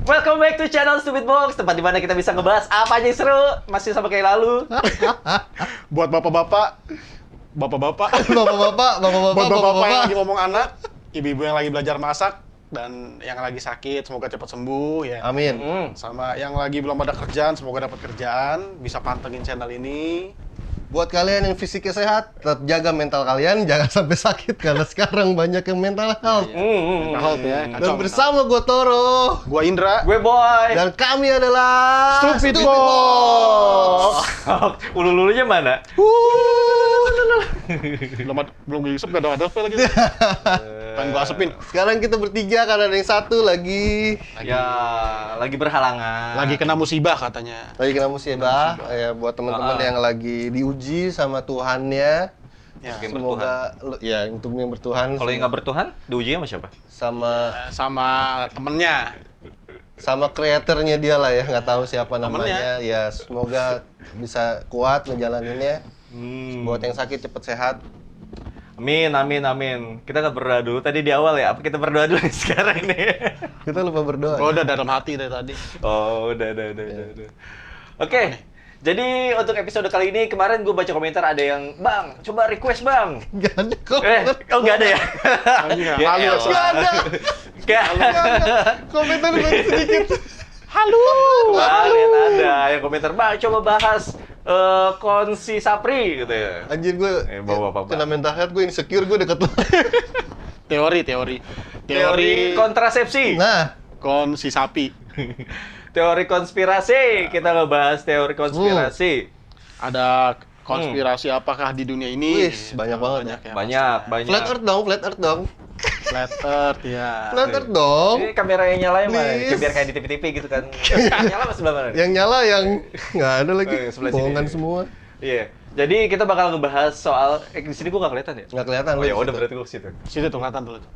Welcome back to channel Stupid Box, tempat di mana kita bisa ngebahas apa aja yang seru, masih sama kayak lalu. Buat bapak-bapak, bapak-bapak yang lagi ngomong anak, ibu-ibu yang lagi belajar masak, dan yang lagi sakit, semoga cepat sembuh ya. Amin. Sama yang lagi belum ada kerjaan, semoga dapat kerjaan, bisa pantengin channel ini. Buat kalian yang fisiknya sehat, tetap jaga mental kalian, jangan sampai sakit karena sekarang banyak yang mental health. Mental health ya. Dan bersama gue Toro, Gua Indra. Gue Boy. dan kami adalah Stupid Box. Ulu-ulunya mana? Belum ngisep, gak ada apa lagi. Pengen gua asepin. Sekarang kita bertiga karena ada yang satu lagi Ya, lagi berhalangan. Lagi kena musibah katanya. kena musibah. Ya buat teman-teman yang lagi diuji sama Tuhannya. Ya, Yang Semoga ya untuk yang bertuhan. Kalau yang nggak bertuhan, diujinya sama siapa? sama temennya. Sama kreatornya dia lah ya, nggak tahu siapa namanya. Ya semoga bisa kuat ngejalaninnya. Buat yang sakit cepet sehat. Amin, amin, amin. Kita nggak berdoa dulu tadi di awal ya? Apa kita berdoa dulu nih sekarang nih? Kita lupa berdoa. Gua udah dalam hati dari tadi. Oh, udah. Oke, jadi untuk episode kali ini, kemarin gue baca komentar ada yang, Bang, coba request Bang. Gak ada kok. Oh nggak ada ya? Anjing, Ya halu. elah. Gak ada. Kayak Komentar baru sedikit. kemarin ada yang komentar, Bang, coba bahas Konsi Sapri gitu ya. Anjir gue bawa apa, Bang? kena mental health, gue insecure, gue deket lo. Teori kontrasepsi. Nah, Kon si sapi. Teori konspirasi. Kita ngebahas teori konspirasi. Ada konspirasi apakah di dunia ini? wis banyak banget ya. ya. Banyak. Flat Earth dong. Flat Earth ya. Flat Earth dong. Ini kamera yang nyalain mana? Please. Biar kayak di TV-TV gitu kan. Nyala apa sebelah mana? nih? Yang nyala yang nggak ada lagi. Oh, sebelah sini. Bohongan semua. Iya. Jadi kita bakal ngebahas soal di sini gua nggak kelihatan ya? Nggak kelihatan. Oh lu ya di udah situ. berarti gua ke situ. Situ tuh kelihatan dulu tuh.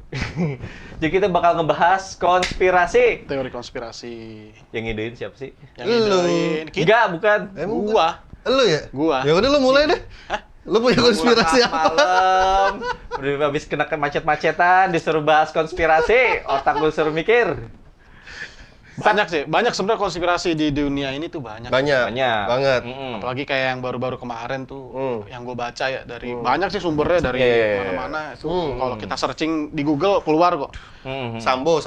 Jadi kita bakal ngebahas konspirasi. Teori konspirasi. Yang ngidein siapa sih? Yang Lu. ngidein kita. Enggak, bukan. Emang Gua. Lu ya? Gua. Ya udah lu mulai deh. Lu punya konspirasi Pulang apa? malam, udah habis kena macet-macetan, disuruh bahas konspirasi, otak gue suruh mikir. Banyak sebenarnya konspirasi di dunia ini tuh banyak. Banyak. Banget. Apalagi kayak yang baru-baru kemarin tuh, yang gue baca ya dari banyak sih sumbernya dari Iya. mana-mana. Itu kalau kita searching di Google keluar kok. Sambo.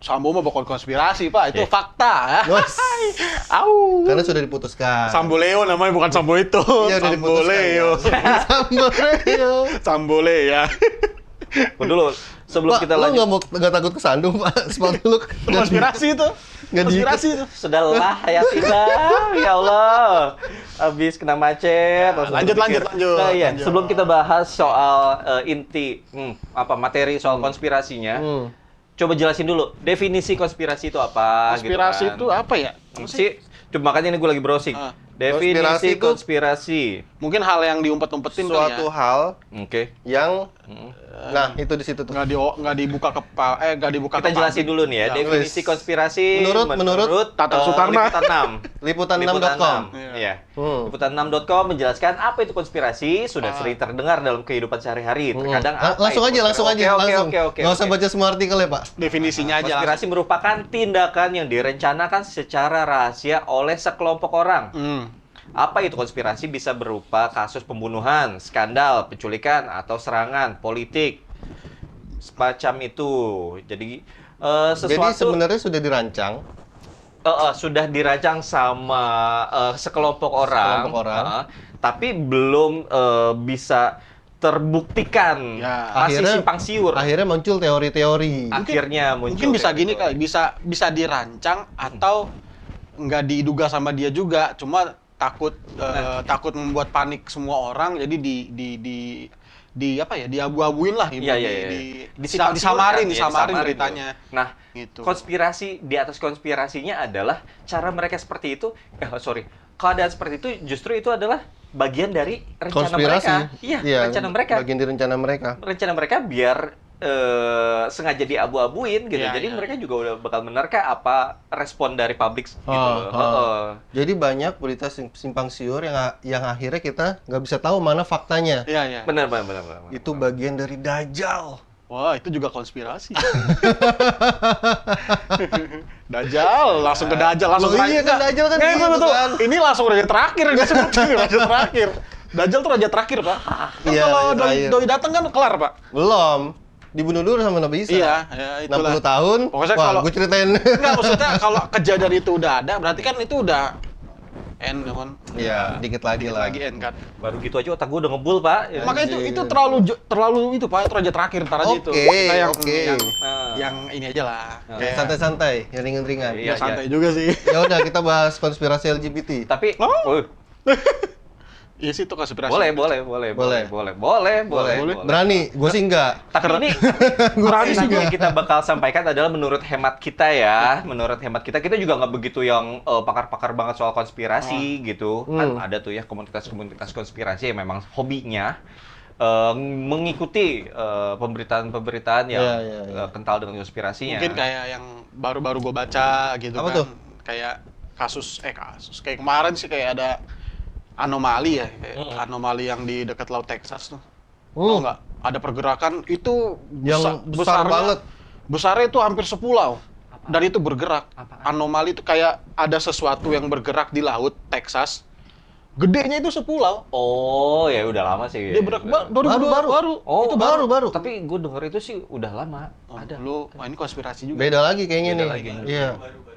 Sambo mah bukan konspirasi pak, itu fakta ya. Bos. Au. Karena sudah diputuskan. Sambo Leo namanya bukan Sambo itu. Iya, udah Sambo diputuskan, Leo. ya. Sambo Leo. Sambo Leo ya. Dulu sebelum Pak, kita lu lanjut. nggak takut kesandung, Pak? Sepatu lu Konspirasi itu. Nggak Konspirasi itu. Sudahlah, Hayatina, ya Allah, habis kena macet. langsung Lanjut. berpikir. Nah, iya. Lanjut. Sebelum kita bahas soal inti, materi soal konspirasinya, coba jelasin dulu definisi konspirasi itu apa. Konspirasi gitu itu kan. apa ya? Cuma makanya ini gue lagi browsing. Ah. Definisi Konspirasi itu- konspirasi. Mungkin hal yang diumpet-umpetin kali suatu ya. hal Oke. yang nah itu di situ tuh. Nggak dibuka nggak dibuka Kita ke jelasin publik. dulu nih ya, Ya, definisi wis. konspirasi Menurut Tata Sukarna. Liputan 6. liputan6.com. Iya. Hmm. Liputan6.com menjelaskan apa itu konspirasi, sudah sering terdengar dalam kehidupan sehari-hari. Terkadang apa Langsung itu aja, langsung konspirasi? aja, Oke, langsung. oke. Nggak usah baca semua artikel ya, Pak. Definisinya aja Konspirasi merupakan tindakan yang direncanakan secara rahasia oleh sekelompok orang. Apa itu konspirasi? Bisa berupa kasus pembunuhan, skandal, penculikan, atau serangan politik. Semacam itu. Jadi Jadi sesuatu sebenarnya sudah dirancang. sudah dirancang sama sekelompok orang, Sekelompok orang. tapi belum bisa terbuktikan. Ya. Masih Akhirnya- simpang siur. Akhirnya muncul teori-teori. Akhirnya muncul Mungkin bisa kayak gini gitu. kali, bisa dirancang atau nggak diduga sama dia juga, cuma takut membuat panik semua orang, jadi di apa ya, diabu-abuin lah, Iya. disamarin Disamarin beritanya. gitu. Nah, Gitu. konspirasi di atas konspirasinya adalah cara mereka seperti itu. Keadaan seperti itu justru itu adalah bagian dari rencana Konspirasi. mereka. Iya, rencana mereka. Bagian dari rencana mereka. Rencana mereka biar sengaja diabu-abuin gitu. Iya, Jadi iya. mereka juga udah bakal menerka apa respon dari publik gitu. Jadi banyak berita simpang siur yang akhirnya kita nggak bisa tahu mana faktanya. Iya. Benar. Itu bagian dari Dajjal. Wah, itu juga konspirasi. Dajjal, langsung ke Dajjal, langsung Loh, iya kan, Dajjal kan Nggak, gitu betul. kan. Ini langsung raja terakhir yang disebutin, raja terakhir. Dajjal tuh raja terakhir, Pak. Kan Iya, kalau raja doi, terakhir. doi datang kan kelar, Pak. Belum. Dibunuh dulu sama Nabi Isa. Iya, ya itulah. 60 tahun. Pokoknya Wah, kalau- gue ceritain. Enggak, maksudnya kalau kejadian itu udah ada, berarti kan itu udah end kan. Iya, dikit lagi Dikit lah. lagi end kan. Baru gitu aja otak gue udah ngebul, Pak. Ya. Makanya itu terlalu itu Pak, itu raja terakhir ntar aja itu. Oke, Kita oke. yang ini aja lah. Kayak santai-santai, yang ringan-ringan. Iya. Ya santai juga sih. Ya udah, kita bahas konspirasi LGBT. Tapi Oh. Iya sih itu konspirasi. boleh. Berani, gue sih enggak. Tapi ini Berani sih yang kita bakal sampaikan adalah menurut hemat kita ya. Menurut hemat kita juga nggak begitu yang pakar-pakar banget soal konspirasi gitu. Kan ada tuh ya komunitas-komunitas konspirasi yang memang hobinya mengikuti pemberitaan-pemberitaan yang Iya. kental dengan konspirasinya. Mungkin kayak yang baru-baru gue baca gitu Apa kan. tuh? Kayak kasus kayak kemarin sih kayak ada anomali ya, kayak anomali yang di dekat laut Texas tuh. Tahu nggak? Ada pergerakan itu Yang besar banget. Besarnya itu hampir sepulau. Dan itu bergerak. Apaan? Anomali itu kayak ada sesuatu yang bergerak di laut Texas. Gedenya itu sepulau. Oh, ya udah lama sih. Dia bergerak baru. Oh, itu baru. Tapi gue denger itu sih udah lama. Oh, Ada. wah ini konspirasi juga. Beda lagi kayaknya Beda nih. lagi. Iya.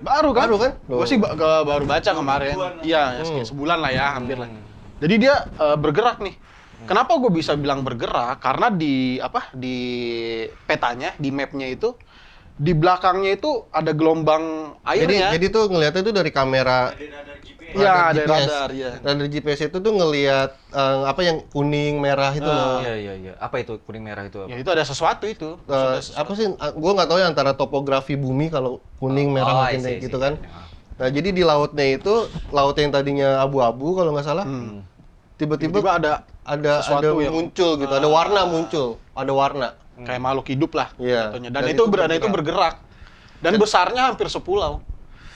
Baru kan? Baru kan? Gue sih baru baca kemarin. Iya, ya, sekian sebulan lah ya, hampir lah. Hmm. Jadi dia bergerak nih. Kenapa gue bisa bilang bergerak? Karena di petanya, di mapnya itu, di belakangnya itu ada gelombang airnya. Jadi tuh ngelihatnya tuh dari kamera. Iya, ada GPS. radar ya. Radar GPS itu tuh ngelihat apa yang kuning merah itu loh. Iya. Apa itu kuning merah itu? Ya itu ada sesuatu itu. Apa sih? Gue nggak tahu ya antara topografi bumi kalau kuning merah makin kayak gitu kan. Nah jadi di lautnya itu laut yang tadinya abu-abu kalau nggak salah, tiba-tiba Tiba-tiba ada sesuatu yang muncul gitu, ada warna muncul, ada warna. kayak makhluk hidup lah. Iya. Contohnya. Dan, Dan itu itu bergerak. Dan besarnya hampir sepulau.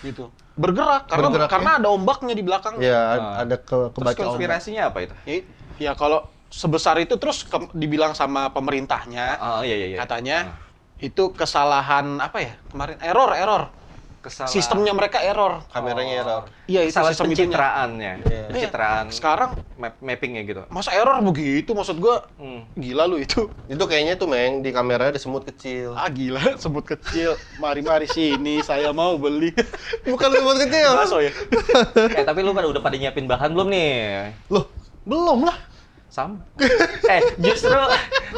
Gitu. Bergerak karena ada ombaknya di belakangnya. Ya ada Terus kebaca ombak. konspirasinya apa itu? Ya kalau sebesar itu terus dibilang sama pemerintahnya, Iya. katanya itu kesalahan apa ya kemarin error Kesalahan. sistemnya mereka error. Kameranya error. Iya itu Kesalahan sistem itunya. pencitraannya. Pencitraan. Sekarang Mappingnya gitu. masa error begitu maksud gua gila lu itu. Itu kayaknya tuh Meng di kamera ada semut kecil. Ah gila sebut kecil. Mari sini saya mau beli. Bukan semut kecil. Bakso ya. Tapi lu udah pada nyiapin bahan belum nih? Loh, belum lah. Sam? Justru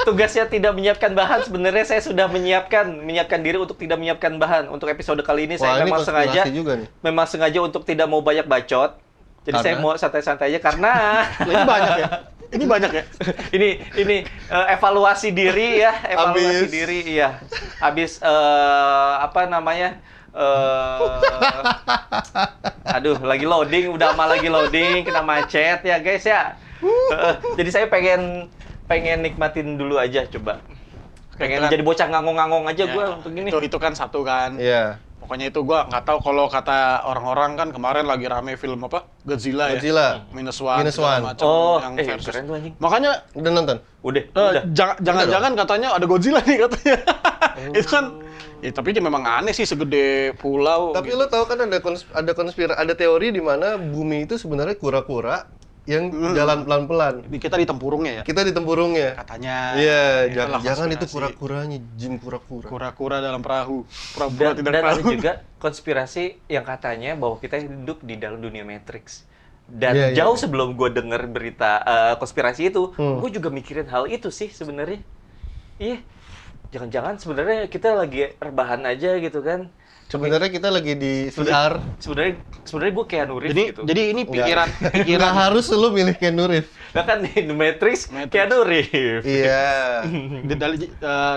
tugasnya tidak menyiapkan bahan. Sebenarnya saya sudah menyiapkan diri untuk tidak menyiapkan bahan. Untuk episode kali ini saya Wah, ini memang konspirasi juga nih. sengaja untuk tidak mau banyak bacot. Jadi Karena? saya mau santai-santai aja karena Ini banyak ya. Ini banyak ya. ini evaluasi diri ya, evaluasi Habis. diri iya. Habis apa namanya? Aduh, lagi loading, udah lama lagi loading, kena macet ya guys ya. Jadi saya pengen nikmatin dulu aja coba. Pengen Kebetulan- jadi bocah ngangong-ngangong aja Ya, gue untuk ini. Itu kan satu kan. Iya. Pokoknya itu gua nggak tahu kalau kata orang-orang kan kemarin lagi rame film apa Godzilla, Godzilla. ya. Minus One. Minus segala One. macam Oh, yang versus. keren tuh anjing. Makanya Udah nonton? Udah. jangan-jangan katanya ada Godzilla nih katanya. Itu kan ya tapi dia memang aneh sih segede pulau. Tapi gitu. lo tahu kan ada teori di mana bumi itu sebenarnya kura-kura yang jalan pelan-pelan. Kita di tempurungnya ya. Kita di tempurungnya. Katanya. Iya, Itulah jangan itu konspirasi. kura-kuranya, jin kura-kura. Kura-kura dalam perahu. Pura-pura Dan tidak ada perahu. juga konspirasi yang katanya bahwa kita hidup di dalam dunia Matrix. Dan Iya, iya. jauh sebelum gue denger berita konspirasi itu, gue juga mikirin hal itu sih sebenarnya. Iya, jangan-jangan sebenarnya kita lagi rebahan aja gitu kan. Sebenarnya kita lagi di VR. Sebenarnya gue Keanu Reeves gitu. Jadi ini pikiran Nggak harus lu milih Keanu Reeves. Nah kan di The Matrix, Keanu Reeves. Iya.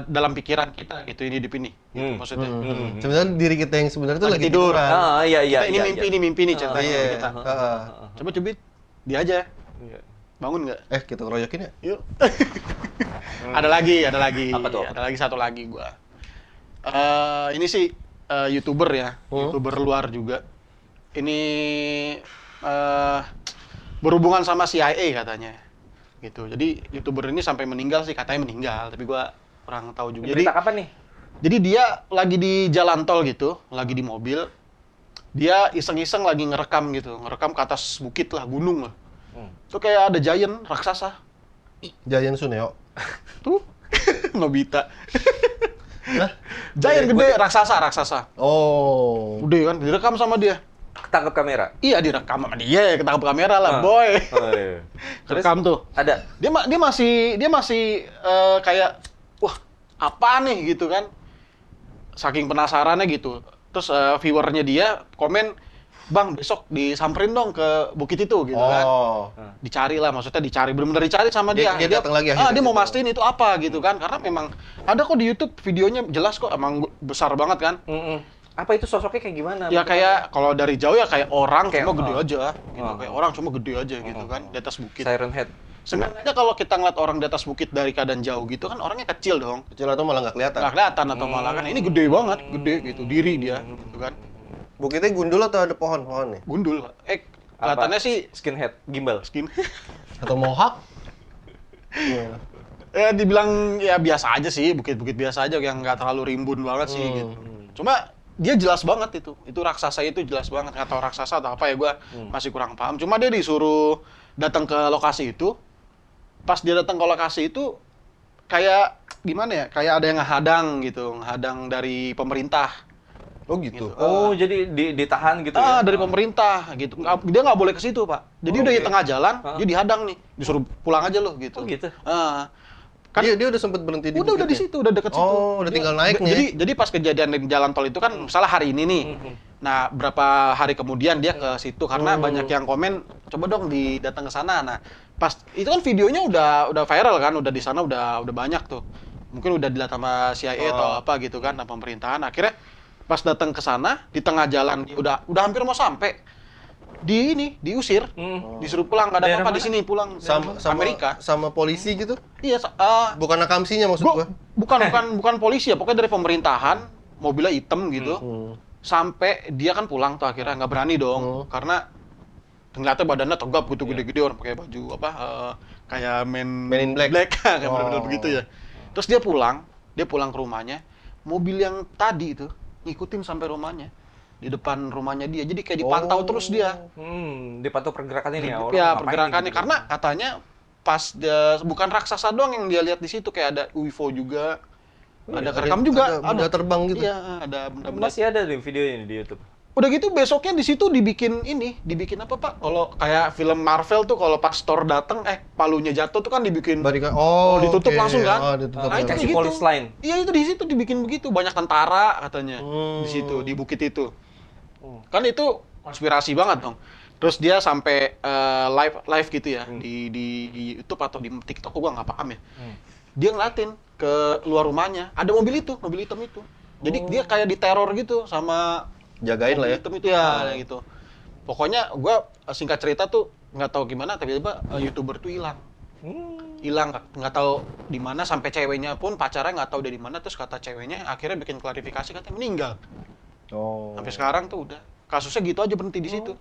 dalam pikiran kita gitu ini hidup ini. Gitu, maksudnya. Sebenarnya diri kita yang sebenarnya tuh Lagi lagi tidur. tiduran. Iya. Kita ini mimpi nih ceritanya Iya. kita. Heeh. Coba cubit. Dia aja. Iya. Bangun nggak? Kita keroyokin ya? Yuk. Ada lagi. Apa tuh? Ada lagi satu lagi gua. Ini sih YouTuber ya, YouTuber luar juga. Ini berhubungan sama CIA katanya. Gitu. Jadi YouTuber ini sampai meninggal sih katanya meninggal, tapi gua kurang tahu juga. Berita kapan nih? Jadi dia lagi di jalan tol gitu, lagi di mobil. Dia iseng-iseng lagi ngerekam gitu, ngerekam ke atas bukit lah, gunung lah. Tuh kayak ada giant raksasa. Giant Suneo. Tuh, Nobita. Hah? Giant gede, raksasa. Oh. Udah kan, direkam sama dia. Ketangkep kamera. Iya, direkam sama dia, ketangkap kamera lah, boy. Oh, iya. Rekam tuh. Ada. Dia masih kayak wah, apa nih gitu kan. Saking penasarannya gitu. Terus viewernya dia komen, "Bang, besok disamperin dong ke bukit itu," gitu kan. Oh. Dicari lah, maksudnya dicari, benar-benar dicari sama dia. Dia datang lagi akhirnya dia mau gitu. mastiin itu apa gitu kan. Karena memang ada kok di YouTube videonya jelas kok, emang besar banget kan. Apa itu sosoknya kayak gimana? Ya kayak kalau dari jauh ya kayak orang Kayak- cuma gede aja gitu. Oh. Kayak orang cuma gede aja gitu kan di atas bukit. Siren Head. Sebenarnya kalau kita ngeliat orang di atas bukit dari keadaan jauh gitu kan orangnya kecil dong. Kecil atau malah nggak kelihatan? Nggak kelihatan atau malah kan ini gede banget, gede gitu, diri dia gitu kan. Bukitnya gundul atau ada pohon-pohon nih? Gundul. Apa? Kelihatannya sih Skinhead, gimbal. skin. Atau mohawk? Iya. Dibilang ya biasa aja sih, bukit-bukit biasa aja yang nggak terlalu rimbun banget sih gitu. Cuma dia jelas banget itu raksasa itu jelas banget, nggak tahu raksasa atau apa ya gue masih kurang paham. Cuma dia disuruh datang ke lokasi itu, pas dia datang ke lokasi itu kayak gimana ya, kayak ada yang ngehadang dari pemerintah. Oh gitu. Oh, jadi ditahan gitu ya? Dari pemerintah gitu. Dia nggak boleh ke situ, Pak. Jadi udah di Oke. tengah jalan, dia dihadang nih, disuruh pulang aja loh gitu. Oh, gitu? Kan Dia udah sempat berhenti di udah di bukitnya? situ, udah deket situ. Oh, udah tinggal naik nih. Jadi pas kejadian di jalan tol itu kan misalnya hari ini nih. Nah, berapa hari kemudian dia ke situ karena banyak yang komen, "Coba dong datang ke sana." Nah, pas itu kan videonya udah viral kan, udah di sana udah banyak tuh. Mungkin udah dilihat sama CIA atau apa gitu kan, sama pemerintahan. Akhirnya pas datang ke sana di tengah jalan udah hampir mau sampai diusir, disuruh pulang, nggak ada Daerah apa-apa di mana? sini, pulang Sama Amerika. sama polisi gitu? Iya, Bukan akamsinya maksud gua. bukan polisi ya, pokoknya dari pemerintahan, mobilnya hitam gitu. Sampai dia kan pulang tuh akhirnya nggak berani dong, karena ternyata badannya tegap gitu, gede-gede, orang pakai baju apa kayak Men in Black. kayak bener-bener begitu ya. Terus dia pulang ke rumahnya, mobil yang tadi itu ngikutin sampai rumahnya, di depan rumahnya dia, jadi kayak dipantau terus dia. Dipantau pergerakannya nih ya. orang Ya ngapain pergerakannya gitu. karena katanya pas dia bukan raksasa doang yang dia lihat di situ, kayak ada UFO juga, ada kerekam juga, ada benda terbang gitu. Iya, ada benda-benda. Masih ada nih videonya di YouTube. Udah gitu besoknya di situ dibikin apa Pak? Kalau kayak film Marvel tuh kalau pas Thor dateng, palunya jatuh tuh kan dibikin ditutup oke. langsung kan? Oh, ditutup. Nah, itu Kasih kayak gitu. polis line. Iya, itu di situ dibikin begitu, banyak tentara katanya di situ, di bukit itu. Kan itu konspirasi banget dong. Terus dia sampai live gitu ya di YouTube atau di TikTok, gua nggak paham ya. Dia ngeliatin ke luar rumahnya, ada mobil hitam itu. Jadi dia kayak diteror gitu sama Jagain lah ya. hitam itu ya, gitu. Pokoknya gua singkat cerita tuh nggak tahu gimana tiba-tiba YouTuber tuh hilang. Hilang, nggak tahu di mana, sampai ceweknya pun pacarnya nggak tahu dari mana. Terus kata ceweknya akhirnya bikin klarifikasi, katanya meninggal. Oh. Sampai sekarang tuh udah kasusnya gitu aja, berhenti di situ.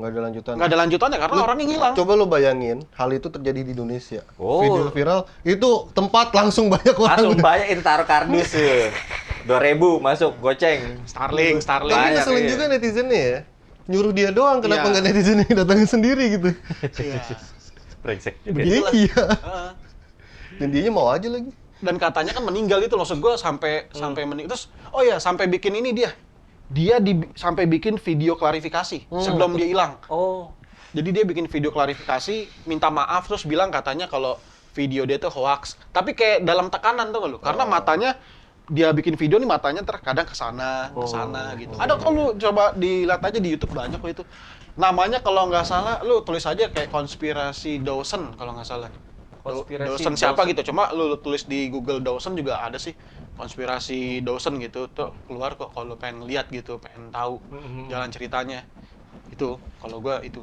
Nggak ada lanjutan. Nggak ada lanjutannya karena orangnya ngilang. Coba lo bayangin, hal itu terjadi di Indonesia. Oh. Video viral, itu tempat langsung banyak orang. Langsung banyak itu taruh kardus tuh. 2.000 masuk goceng. Starling. Tapi Banyak, ngeselin iya. juga netizennya ya. Nyuruh dia doang, kenapa Iya. nggak netizen yang datangin sendiri gitu. Iya. Brengsek. Begitulah. Iya. Heeh. Dan dianya mau aja lagi. Dan katanya kan meninggal itu, maksud gue sampai meninggal. Terus sampai bikin ini sampai bikin video klarifikasi sebelum dia hilang. Oh. Jadi dia bikin video klarifikasi, minta maaf, terus bilang katanya kalau video dia tuh hoax. Tapi kayak dalam tekanan tuh lu, karena matanya dia bikin video nih, matanya terkadang ke sana gitu. Ada kok, lu coba dilihat aja di YouTube, banyak kok itu. Namanya kalau nggak salah lu tulis aja kayak konspirasi Dawson kalau nggak salah. Konspirasi Dawson siapa Dawson. gitu, cuma lu tulis di Google Dawson juga ada sih, konspirasi Dawson gitu tuh keluar kok kalau pengen lihat gitu, pengen tahu jalan ceritanya. Itu kalau gua itu.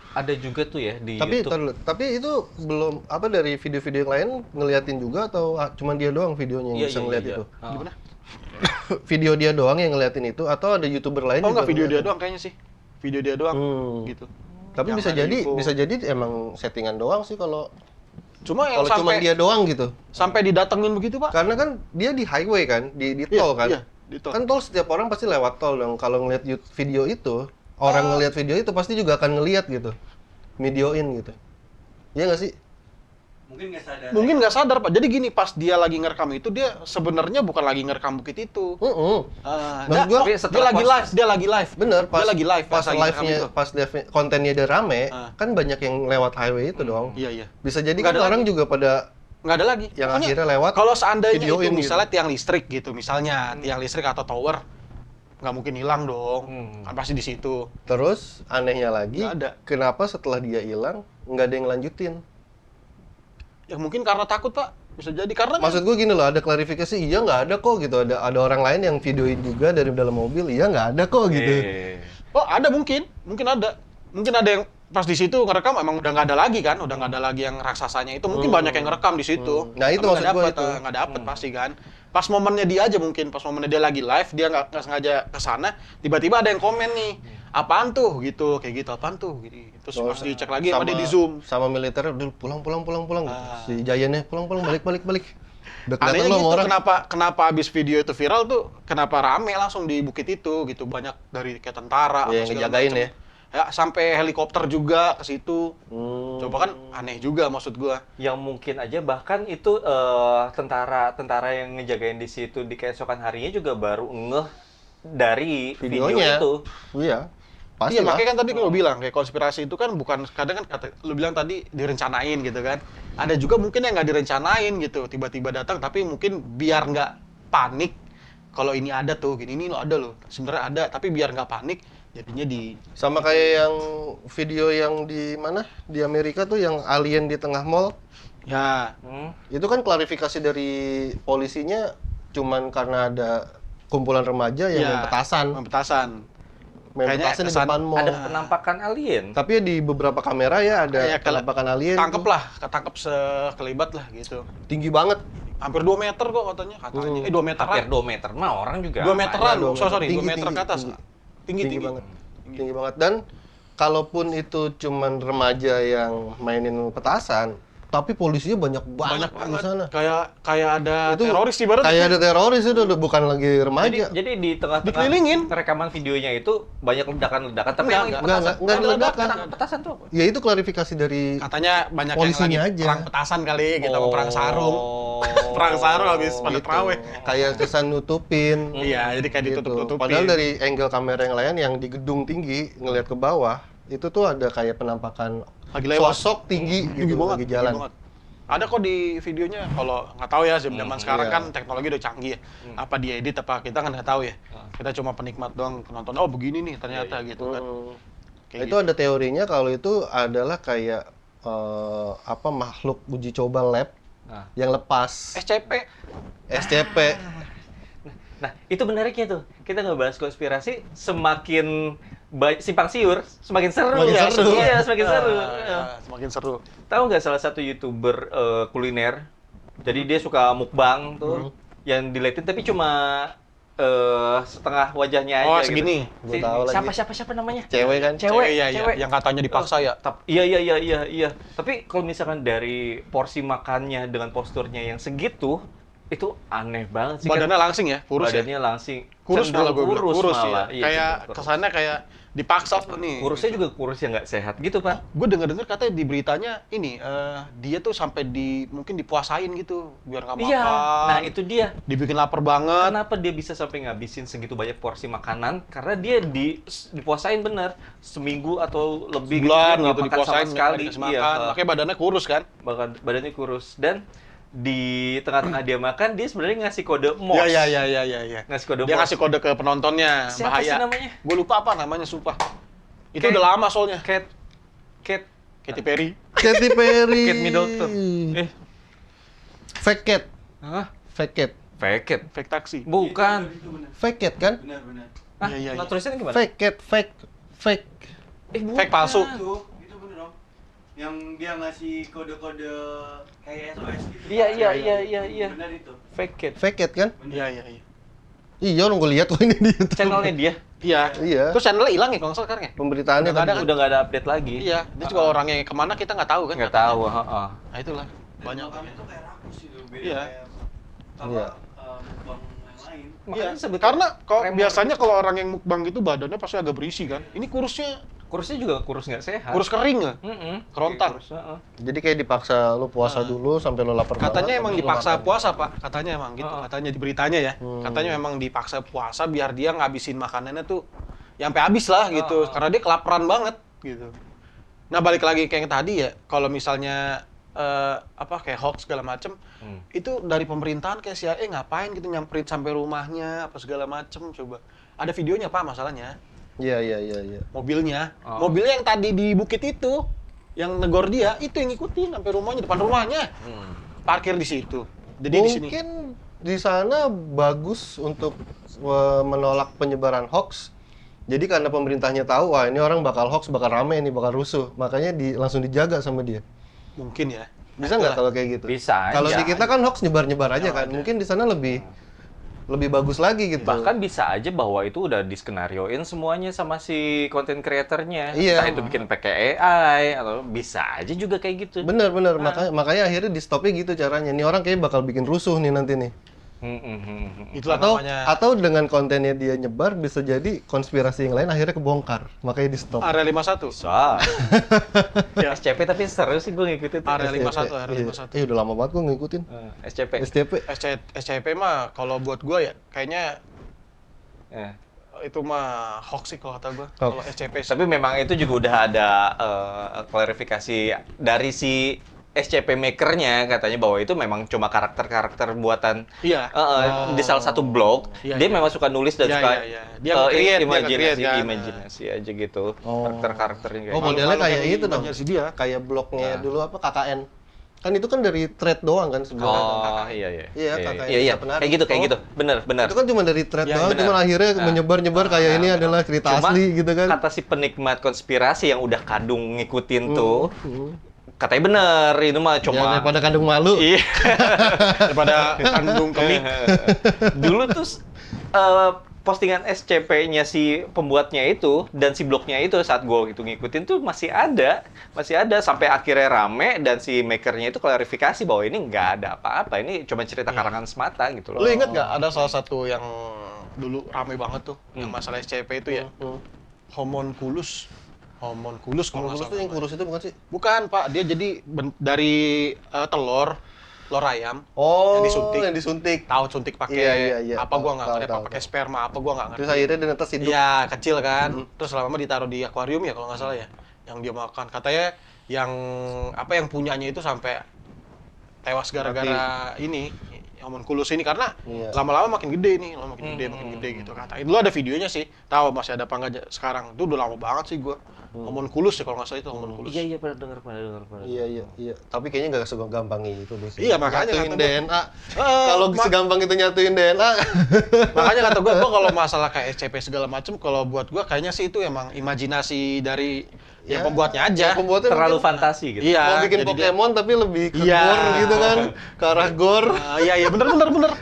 Ada juga tuh ya di Tapi YouTube. tapi itu belum apa, dari video-video yang lain ngeliatin juga atau cuman dia doang videonya yang bisa ngeliat itu? Ah. Gimana? Video dia doang yang ngeliatin itu atau ada YouTuber lain Oh juga enggak, video dia ngeliatin? doang kayaknya sih. Video dia doang gitu. Tapi Yang bisa ada jadi info. emang settingan doang sih kalau Cuma yang Kalau cuma sampai dia doang gitu. sampai didatengin begitu, Pak. Karena kan dia di highway kan, di Iya, tol kan. iya, di tol. Kan tol setiap orang pasti lewat tol dong. Kalau ngeliat video itu, orang ngeliat video itu pasti juga akan ngeliat gitu. Videoin gitu. Iya nggak sih? Mungkin nggak sadar. Pak. Jadi gini, pas dia lagi ngerekam itu, dia sebenarnya bukan lagi ngerekam bukit itu. Maksud gua, dia lagi live, dia lagi live. Bener, dia lagi live pas lagi ngerekam live-nya, itu. pas kontennya dia rame, Ah. kan banyak yang lewat highway itu dong. Iya, iya. Bisa jadi Nggak kan ada orang lagi. juga pada Nggak ada lagi. yang Pokoknya, akhirnya lewat kalau seandainya itu videoin gitu. misalnya tiang listrik gitu, misalnya tiang listrik atau tower, nggak mungkin hilang dong. Kan pasti di situ. Terus anehnya lagi, Nggak ada. kenapa setelah dia hilang nggak ada yang lanjutin? Ya mungkin karena takut, Pak. Bisa jadi karena Maksud gue gini loh, ada klarifikasi, iya nggak ada kok gitu. Ada orang lain yang videoin juga dari dalam mobil, iya nggak ada kok gitu. oh, ada mungkin ada. Mungkin ada yang pas di situ ngerekam emang udah nggak ada lagi kan, udah nggak ada lagi yang raksasanya itu. Mungkin banyak yang ngerekam di situ. Nah, itu Tapi maksud nggak gua dapet, itu. nggak dapet pasti kan. Pas momennya dia aja mungkin, pas momennya dia lagi live, dia nggak sengaja kesana, tiba-tiba ada yang komen nih, apaan tuh gitu, kayak gitu, apaan tuh gitu. Terus pas dicek lagi sama dia di zoom. Sama militer, udah pulang. Ah. Si Jayannya pulang, balik. Udah kelihatan Anehnya lo gitu, sama orang. kenapa abis video itu viral tuh, kenapa rame langsung di bukit itu gitu, banyak dari kayak tentara, Iya, yang segala ngejagain macem. ya. Ya, sampai helikopter juga ke situ. Coba kan aneh juga maksud gua. Yang mungkin aja bahkan itu tentara yang ngejagain di situ di keesokan harinya juga baru ngeh dari video Videonya. itu. Iya. Pasti Iya, lah. makanya kan tadi lu bilang kayak konspirasi itu kan bukan kadang kan lu bilang tadi direncanain gitu kan. Ada juga mungkin yang nggak direncanain gitu, tiba-tiba datang tapi mungkin biar nggak panik kalau ini ada tuh, gini ini lo ada loh. Sebenarnya ada, tapi biar nggak panik jadinya di Sama kayak yang video yang di mana? Di Amerika tuh yang alien di tengah mall. ya Itu kan klarifikasi dari polisinya cuman karena ada kumpulan remaja yang main petasan. petasan. Main Kayaknya petasan di kesan depan mall. Ada penampakan alien. Tapi ya di beberapa kamera ya ada Kayak penampakan alien. Tangkep lah, ketangkep sekelibat lah gitu. Tinggi banget. Hampir 2 meter kok katanya. 2 meteran. Hampir 2 meter mah orang juga. 2 meteran, Dua meter. sorry, 2 Tinggi, meter ke atas. tinggi banget. Tinggi banget. Dan kalaupun itu cuman remaja yang mainin petasan, tapi polisinya banyak banget di sana. Kayak ada Itu teroris di barat. Kayak ada teroris itu udah bukan lagi remaja. Jadi di tengah-tengah Dikelilingin. rekaman videonya itu banyak ledakan-ledakan tapi Enggak, emang enggak petasan. ledakan. Petasan tuh apa? Ya itu klarifikasi dari Katanya banyak Polisinya yang lagi aja. perang petasan kali, gitu apa perang sarung. Perang sarung habis pada gitu. terawih. Kayak kesan nutupin. Iya, jadi kayak gitu. ditutup-tutupin. Padahal dari angle kamera yang lain yang di gedung tinggi ngelihat ke bawah, itu tuh ada kayak penampakan Lagi lewat. sosok tinggi gitu banget, lagi jalan. tinggi banget. Ada kok di videonya, kalau nggak tahu ya zaman sekarang iya. kan teknologi udah canggih ya. Apa dia edit apa kita kan nggak tahu ya. Kita cuma penikmat doang penonton. Oh begini nih ternyata gitu kan. Kayak Itu ada teorinya kalau itu adalah kayak apa makhluk uji coba lab Nah. yang lepas SCP. SCP. Nah, itu menariknya tuh. Kita ngebahas konspirasi semakin simpang siur, semakin seru. Semakin ya. seru. Iya, semakin seru. Semakin seru. Tahu nggak salah satu YouTuber kuliner? Jadi dia suka mukbang tuh, yang diliatin tapi cuma setengah wajahnya aja. Oh, gitu. segini. Gua tahu lagi. Siapa namanya? Cewek kan? Cewek, Iya, cewek. yang katanya dipaksa ya. Iya. Tapi kalau misalkan dari porsi makannya dengan posturnya yang segitu, itu aneh banget sih. Badannya langsing ya, kurus ya. Badannya langsing. Kurus malah gue bilang. Kurus malah. ya. Iya, Kayak kurus. kesannya kayak dipaksa nih. Kurusnya juga kurus yang nggak sehat gitu, Pak. Gue dengar katanya di beritanya ini dia tuh sampai mungkin dipuasain gitu biar nggak makan. Iya. Nah, itu dia. Dibikin lapar banget. Kenapa dia bisa sampai ngabisin segitu banyak porsi makanan? Karena dia dipuasain bener seminggu atau lebih Sebulan dia nggak gitu makan dipuasain sama sekali. dikasih makan. Makanya badannya kurus kan. Badannya kurus dan di tengah-tengah dia makan dia sebenarnya ngasih kode Morse. Iya. Ngasih kode Dia Morse. ngasih kode ke penontonnya. Siapa bahaya. sih namanya? Gue lupa apa namanya, sumpah. Itu Kayak- udah lama soalnya. Katy Perry. Katy Perry. Kate Middleton. Fake cat. Hah? Fake cat. Fake it. Fake taksi. Bukan. Fake cat kan? Benar. Ah, Iya. nah, tulisannya gimana? Fake cat, fake. Bukan. Fake palsu. Itu bener om. Yang dia ngasih kode-kode kayak SOS gitu. Iya. Benar itu. Fake it. Fake cat kan? Iya. Iya, orang gue lihat kok ini di YouTube. Channelnya dia Iya. Iya. Terus channelnya hilang ya kalau nggak salah sekarang ya? Pemberitaannya Udah nggak tadi. ada. udah nggak ada update lagi. Iya. Dia juga orangnya kemana kita nggak tahu kan? Nggak tahu. Heeh. Nah itulah. Banyak. Makan itu kayak rakus gitu, beda Iya. kayak Iya. mukbang yang lain. Iya, sebetulnya karena kalau tremor. biasanya kalau orang yang mukbang itu badannya pasti agak berisi kan. Ini kurusnya Kurusnya juga kurus nggak sehat. kurus kering nggak? Mm-mm. Kerontang. Kurus, heeh. Jadi kayak dipaksa lu puasa dulu sampai lu lapar banget. Katanya emang habis lu dipaksa makan. puasa pak, katanya emang gitu, katanya di beritanya ya. Katanya memang dipaksa puasa biar dia ngabisin makanannya tuh ya sampai habis lah gitu, karena dia kelaparan banget gitu. Nah balik lagi kayak yang tadi ya, kalau misalnya kayak hoax segala macem, itu dari pemerintahan kayak CIA ngapain gitu nyamperin sampai rumahnya apa segala macem, coba. Ada videonya pak masalahnya. Iya. Mobilnya yang tadi di bukit itu, yang negor dia, itu yang ngikutin sampai rumahnya, depan rumahnya. Parkir di situ. Jadi di sini. Mungkin di sana bagus untuk menolak penyebaran hoax. Jadi karena pemerintahnya tahu, wah ini orang bakal hoax, bakal rame nih, bakal rusuh. Makanya langsung dijaga sama dia. Mungkin ya. Bisa nggak kalau kayak gitu? Bisa Kalau aja. di kita kan hoax nyebar-nyebar aja kan. Mungkin di sana lebih bagus lagi gitu. Bahkan bisa aja bahwa itu udah diskenarioin semuanya sama si content creator-nya. Iya. Entah itu bikin pakai AI atau bisa aja juga kayak gitu. Bener. Makanya akhirnya di stopnya gitu caranya. Nih orang kayak bakal bikin rusuh nih nanti nih. Itulah Atau namanya atau dengan kontennya dia nyebar bisa jadi konspirasi yang lain akhirnya kebongkar. Makanya di stop. Area 51. Bisa. Ya. SCP tapi seru sih gue ngikutin. Area 51, SCP. area 51. Iya, udah lama banget gua ngikutin. SCP. SCP. SCP mah kalau buat gua ya kayaknya Eh. itu mah hoax sih kalau kata gua. Hoax. Kalau SCP sih. Tapi memang itu juga udah ada klarifikasi dari si SCP maker-nya, katanya bahwa itu memang cuma karakter-karakter buatan Iya. di salah satu blog. Iya, dia iya. memang suka nulis dan Iya, suka iya, iya. Dia nge-create, imajinasi, kan. imajinasi aja gitu. Oh. Karakter-karakternya kayak Oh, gitu. modelnya kayak itu dong. Imajinasi dia. Kayak blognya dulu apa KKN. Kan itu kan dari thread doang kan sebenarnya. Oh, iya. Iya, kakak Iya, Elsa Penari. kayak gitu. Bener. Itu kan cuma dari thread Iya, doang, benar. cuma akhirnya menyebar-nyebar kayak ini adalah cerita Cuma asli gitu kan. kata si penikmat konspirasi yang udah kadung ngikutin tuh, katanya bener, itu mah Ya, cuma daripada kandung malu. iya. Daripada kandung kemik. Dulu tuh postingan SCP-nya si pembuatnya itu dan si blognya itu saat gue gitu ngikutin tuh masih ada sampai akhirnya rame dan si makernya itu klarifikasi bahwa ini nggak ada apa-apa, ini cuma cerita karangan semata gitu loh. Lu inget nggak ada salah satu yang dulu rame banget tuh yang masalah SCP itu ya? Homunculus kalau nggak Kalau salah. tuh yang kurus itu bukan sih? Bukan pak, dia jadi dari telur ayam. Oh, Yang disuntik. yang disuntik. Tahu suntik pakai Iya. apa gua nggak Tahu, ngerti, tahu, apa pakai tahu. sperma apa gua nggak ngerti. Terus akhirnya dia netes hidup. Iya, kecil kan. Terus lama-lama ditaruh di akuarium ya kalau nggak salah ya. Yang dia makan. Katanya yang punyanya itu sampai tewas gara-gara ini homunculus ini karena Iya. lama-lama makin gede nih, makin gede gitu kata. Dulu ada videonya sih. Tahu masih ada apa enggak sekarang. Itu udah lama banget sih gua. Homunculus ya kalau nggak salah itu homunculus. Iya, pernah dengar. Iya. Tapi kayaknya nggak segampang itu deh. Iya, makanya nyatuin kata gua. DNA. Kalau segampang itu nyatuin DNA. Makanya kata gua kalau masalah kayak SCP segala macem, kalau buat gua kayaknya sih itu emang imajinasi dari yang pembuatnya aja. Yang pembuatnya Terlalu mungkin fantasi gitu. Iya. mau bikin jadi dia- Pokemon tapi lebih ke Iya. gore gitu kan. Ke arah gore. Iya bener.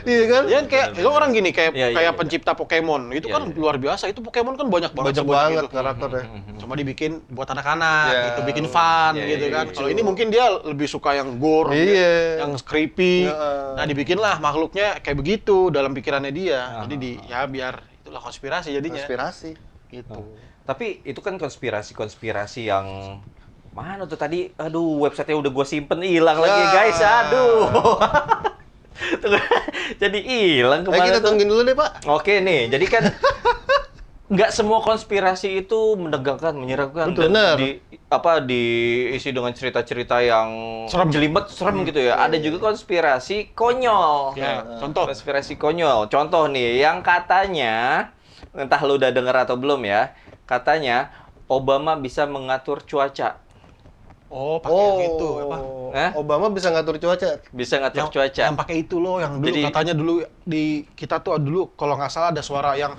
Iya kan? Ya kayak itu orang gini kayak Iya. pencipta Pokemon itu Iya, kan iya. luar biasa. Itu Pokemon kan banyak banget. Banyak sebanyak banget itu. karakternya. Cuma dibikin buat anak-anak, Iya. gitu bikin fun Iya, gitu iya, kan. iya. Kalau ini mungkin dia lebih suka yang gore, Iya. yang creepy. Iya. Nah dibikinlah makhluknya kayak begitu dalam pikirannya dia. Jadi biar itulah konspirasi jadinya. Konspirasi. Gitu. Tapi itu kan konspirasi yang mana tuh tadi? Aduh, websitenya udah gue simpen hilang lagi Ya. guys. Aduh. Tunggu, jadi hilang Kita kemana tuh? tungguin dulu deh, Pak. Oke nih, jadi kan nggak semua konspirasi itu menegangkan, menyeramkan. Betul. Dan Benar. diisi dengan cerita-cerita yang Serem. jelimet, serem gitu ya. Ada juga konspirasi konyol. Ya, contoh. Konspirasi konyol. Contoh nih, yang katanya, entah lu udah denger atau belum ya, katanya Obama bisa mengatur cuaca. Oh, pakai yang itu apa? Hah? Obama bisa ngatur cuaca. Bisa ngatur Yang cuaca. Yang pakai itu loh, yang dulu Jadi- katanya dulu di kita tuh dulu kalau nggak salah ada suara yang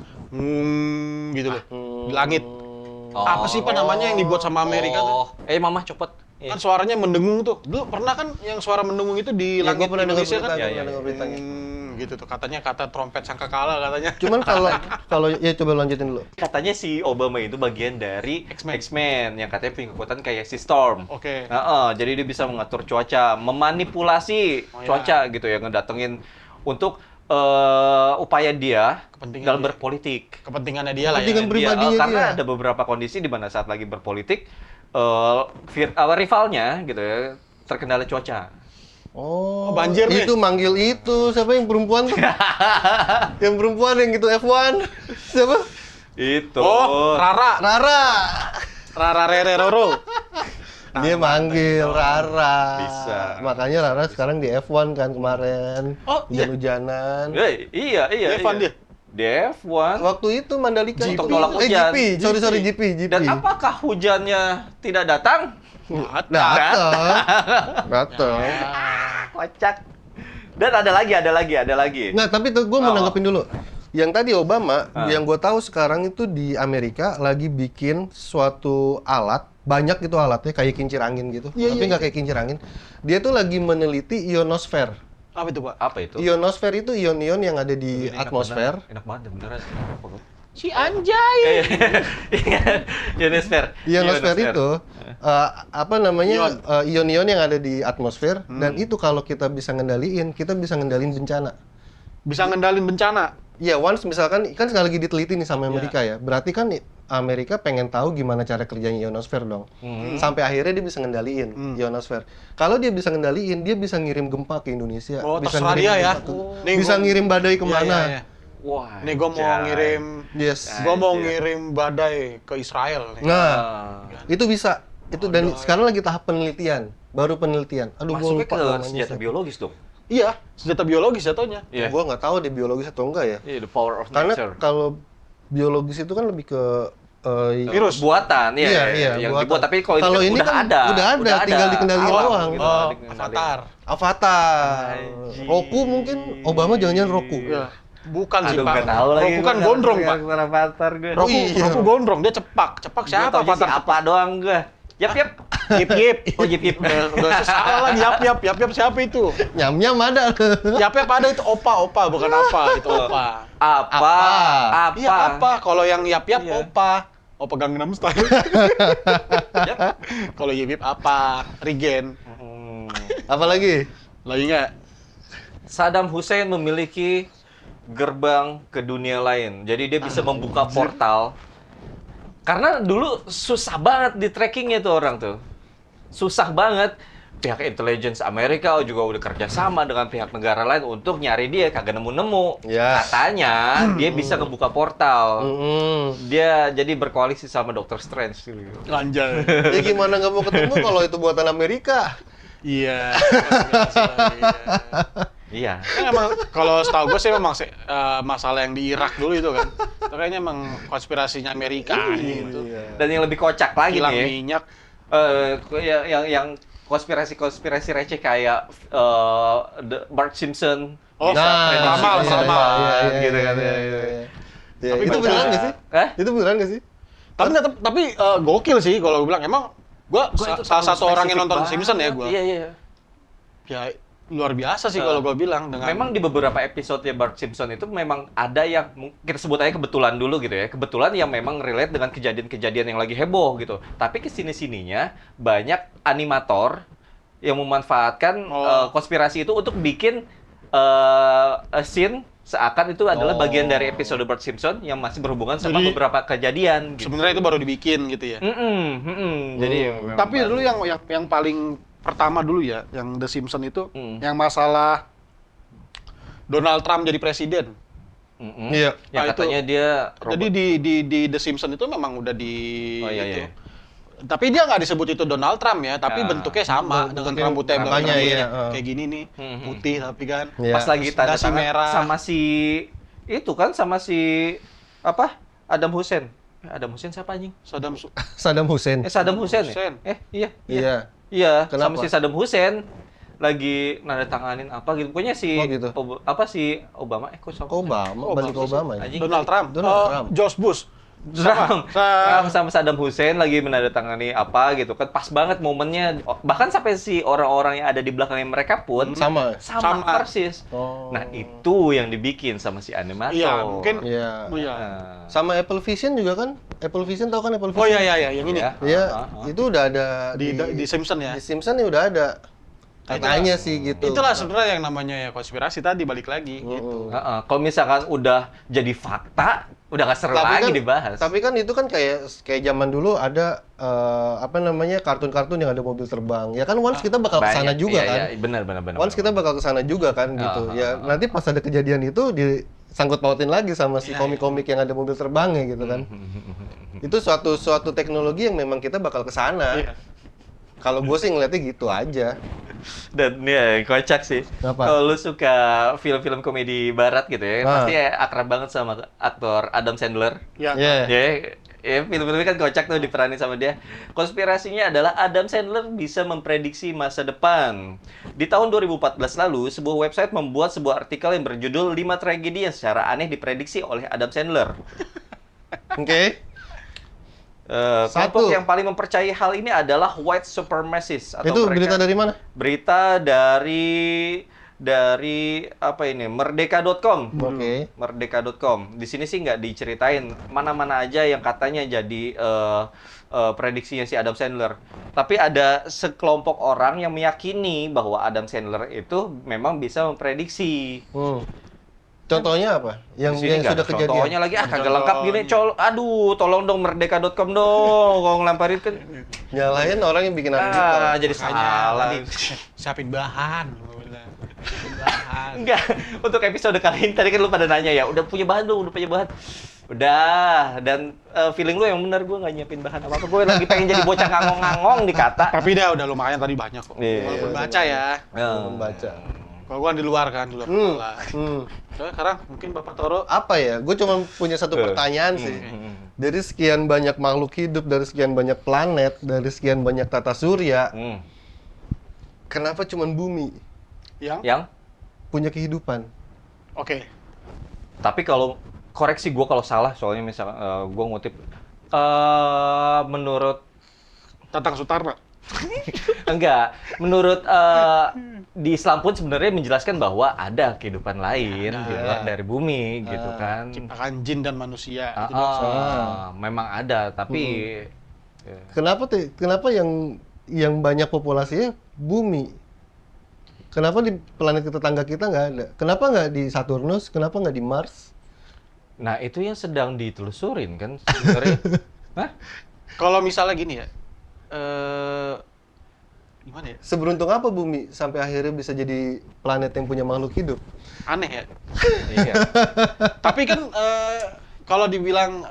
gitu loh di langit. Apa sih Pak namanya yang dibuat sama Amerika tuh? Mama copot. Iya. Kan suaranya mendengung tuh. Dulu pernah kan yang suara mendengung itu di Ya, langit gua pernah dengar Indonesia berita, kan? Iya, gua pernah dengar beritanya. gitu tuh. Katanya kata trompet sangkakala katanya. Cuman kalau ya coba lanjutin dulu. Katanya si Obama itu bagian dari X-Men. X-Men yang katanya punya kekuatan kayak si Storm. Oke. Jadi dia bisa mengatur cuaca, memanipulasi Oh, ya. cuaca gitu ya, ngedatengin untuk upaya dia Kepentingan dalam dia. berpolitik. Kepentingannya dia lah ya. Kepentingan pribadinya Karena dia. ada beberapa kondisi di mana saat lagi berpolitik rivalnya gitu ya terkendala cuaca. Oh, banjir nih. itu manggil itu siapa yang perempuan tuh? Yang perempuan yang gitu F1 siapa? Itu. Oh, Rara. Rara. Rere Roro. Dia manggil Rara. Bisa. Makanya Rara sekarang di F1 kan kemarin. Oh, iya. Hujan-hujanan. Iya. Evan dia. Di F1. Waktu itu Mandalika Untuk nolak hujan. GP. Sorry GP. Dan apakah hujannya tidak datang? Datang. Kocak. Dan ada lagi. Nggak, tapi tuh gue mau Oh. nanggepin dulu. Yang tadi Obama, Ah. yang gue tahu sekarang itu di Amerika lagi bikin suatu alat, banyak itu alatnya kayak kincir angin gitu, Iya, tapi iya, nggak kayak kincir angin. Dia tuh lagi meneliti ionosfer. Apa itu, Pak? Apa itu? Ionosfer itu ion-ion yang ada di atmosfer. Enak banget beneran. Si Anjay. Ionosfer. Ionosfer itu apa namanya ion-ion yang ada di atmosfer dan itu kalau kita bisa ngendaliin bencana. Bisa ngendalin bencana. Ya, once misalkan kan sekali lagi diteliti nih sama Amerika ya. Berarti kan Amerika pengen tahu gimana cara kerjanya ionosfer dong. Sampai akhirnya dia bisa ngendaliin ionosfer. Kalau dia bisa ngendaliin, dia bisa ngirim gempa ke Indonesia. Oh, bisa terserah ngirim dia ya. gempa ke- Nih, bisa gua- ngirim badai Iya, kemana. iya. Wah. Nih gue mau ngirim Yes. Gua mau Anjir. ngirim badai ke Israel nih. Nah, Ah. itu bisa. Itu dan sekarang lagi tahap penelitian. Baru penelitian. Aduh, gua Masuknya lupa ke namanya senjata siapa. biologis dong. Iya, senjata biologis jatuhnya. Iya. Gua nggak tahu dia biologis atau enggak ya. Iya, the power of Karena nature. kalau biologis itu kan lebih ke Virus. Buatan, Iya, yang buatan. dibuat. Tapi kalau Kalau ini ini kan kan udah ada, tinggal dikendaliin Alam doang. gitu, Oh, dikendaliin. Avatar. Avatar. Anjir. Roku mungkin Obama jangan-jangan Roku. Iya. Bukan sih, Aduh, Pak. nggak tahu lagi. Roku kan gondrong, Pak. Avatar gue. Roku. iya. Roku gondrong, dia cepak. Cepak siapa Avatar? Apa doang gue? Yap. Yip. Oh, Yip. Udah salah lagi, yap siapa itu? Nyam-nyam ada. Yap ada itu opa, bukan apa, itu opa. Apa? Iya apa? Kalau yang yap Iya. opa. Opa Gangnam Style. Yap. Kalau yip apa? Regen. Apalagi? Lagi nggak? Saddam Hussein memiliki gerbang ke dunia lain. Jadi dia bisa membuka portal. Karena dulu susah banget di trackingnya tuh orang tuh. Susah banget. Pihak intelligence Amerika juga udah kerja sama dengan pihak negara lain untuk nyari dia, kagak nemu-nemu. Ya. Katanya dia bisa ngebuka portal. Mm-mm. Dia jadi berkoalisi sama Dr. Strange gitu. Lanjut. Ya gimana nggak mau ketemu kalau itu buatan Amerika? Iya. Iya. Kan emang kalau setahu gue sih memang masalah yang di Irak dulu itu kan. Itu kayaknya emang konspirasinya Amerika gitu. Iya. Dan yang lebih kocak lagi Kilang nih, minyak. yang konspirasi receh kayak Bart Simpson. Oh, bisa Nah, prediksi ramal, masa ramal. depan, Iya, gitu iya, kan. iya, ya. iya, iya. Ya, Tapi itu baca- beneran nggak sih? Itu beneran nggak sih? Tapi gokil sih kalau gue bilang. Emang gue Itu salah satu orang yang spesifik nonton banget. Simpson ya gue. Iya. Ya luar biasa sih kalau gue bilang dengan Memang di beberapa episode ya Bart Simpson itu memang ada yang kita sebut aja kebetulan dulu gitu ya. Kebetulan yang memang relate dengan kejadian-kejadian yang lagi heboh gitu. Tapi kesini-sininya banyak animator yang memanfaatkan konspirasi itu untuk bikin scene seakan itu adalah bagian dari episode Bart Simpson yang masih berhubungan sama Jadi, beberapa kejadian gitu. sebenarnya itu baru dibikin gitu ya. Jadi Tapi dulu yang paling pertama dulu ya, yang The Simpsons itu, Hmm. yang masalah Donald Trump jadi presiden. Iya. yang Nah, katanya dia Jadi di The Simpsons itu memang udah di Oh, iya, itu. iya. Tapi dia nggak disebut itu Donald Trump ya, tapi Ya. bentuknya sama dengan rambutnya makanya, iya, kayak gini nih, Hmm. putih tapi kan. Iya. pas lagi tanda Dasi tangan merah. sama si itu kan sama si apa Adam Hussein. Adam Hussein siapa anjing? Saddam Hussein. Saddam Hussein Hussein. ya? Iya. Iya. Sama Kenapa? si Saddam Hussein lagi nanda tanganin apa gitu. Pokoknya si Oh, gitu. apa si Obama kok sama Obama, balik ke Obama ya. Anjing. Donald Trump. Donald Trump. George Bush. Trump sama Saddam Hussein lagi menandatangani apa gitu kan, pas banget momennya, bahkan sampai si orang-orang yang ada di belakangnya mereka pun Sama. persis. Oh. Nah itu yang dibikin sama si animator. Iya, mungkin. Iya. Oh iya. Nah, Sama Apple Vision juga kan? Apple Vision tahu kan Apple Oh Vision? iya, yang ini. ya. Iya, itu udah ada Di Simpson ya. Di Simpson ya udah ada. Katanya sih gitu. Itulah sebenarnya yang namanya ya konspirasi tadi, balik lagi gitu. Kalau misalkan udah jadi fakta, udah nggak seru lagi dibahas. Tapi kan itu kan kayak zaman dulu ada apa namanya kartun-kartun yang ada mobil terbang. Ya kan once kita bakal ke sana Banyak. juga Iya, kan. iya, benar. Once kita bakal ke sana juga kan gitu. Ya nanti pas ada kejadian itu disangkut pautin lagi sama si komik-komik yang ada mobil terbangnya gitu kan. Itu suatu teknologi yang memang kita bakal ke sana. Iya. Kalau gue sih ngeliatnya gitu aja. Dan ya kocak sih. Apa? Kalau lu suka film-film komedi barat gitu ya, pasti akrab banget sama aktor Adam Sandler. Ya. Iya. Ya, film-filmnya kan kocak tuh diperanin sama dia. Konspirasinya adalah Adam Sandler bisa memprediksi masa depan. Di tahun 2014 lalu, sebuah website membuat sebuah artikel yang berjudul 5 tragedi yang secara aneh diprediksi oleh Adam Sandler. Oke. Kelompok Satu. yang paling mempercayai hal ini adalah white supremacists atau Itu mereka- berita dari mana? Berita dari apa ini? Merdeka.com. Oke. Merdeka.com. Di sini sih nggak diceritain mana-mana aja yang katanya jadi prediksinya si Adam Sandler. Tapi ada sekelompok orang yang meyakini bahwa Adam Sandler itu memang bisa memprediksi. Contohnya apa? Di Yang sini nggak sudah ada kejadian. contohnya lagi, kagak lengkap gini. Aduh, tolong dong Merdeka.com dong. Kalau ngelamparin kan Nyalahin orang yang bikin artikel. jadi salah. Siapin bahan. Siapin bahan. Enggak, untuk episode kali ini tadi kan lu pada nanya ya, udah punya bahan belum? Udah punya bahan? Udah, dan feeling lu yang benar, gue nggak nyiapin bahan apa-apa. Gue lagi pengen jadi bocah ngangong-ngangong di kata. Tapi udah lumayan tadi banyak kok. Iya. Walaupun baca ya. Membaca. Kalau gua di luar kan, di luar sekolah. Coba sekarang mungkin Bapak Toro. Apa ya? Gue cuma punya satu pertanyaan sih. Dari sekian banyak makhluk hidup, dari sekian banyak planet, dari sekian banyak tata surya, kenapa cuma bumi Yang? punya kehidupan? Oke. Tapi kalau koreksi gue kalau salah, soalnya misalkan gue ngutip menurut Tatang Sutarna. enggak, menurut di Islam pun sebenarnya menjelaskan bahwa ada kehidupan lain di luar dari bumi gitu kan. Ciptakan jin dan manusia. Itu maksudnya. Memang ada, tapi Kenapa yang banyak populasinya bumi? Kenapa di planet tetangga kita nggak ada? Kenapa nggak di Saturnus? Kenapa nggak di Mars? nah itu yang sedang ditelusurin kan sebenarnya. Hah? Kalau misalnya gini ya. Gimana ya? Seberuntung apa bumi sampai akhirnya bisa jadi planet yang punya makhluk hidup? Aneh ya. Iya. Tapi kan kalau dibilang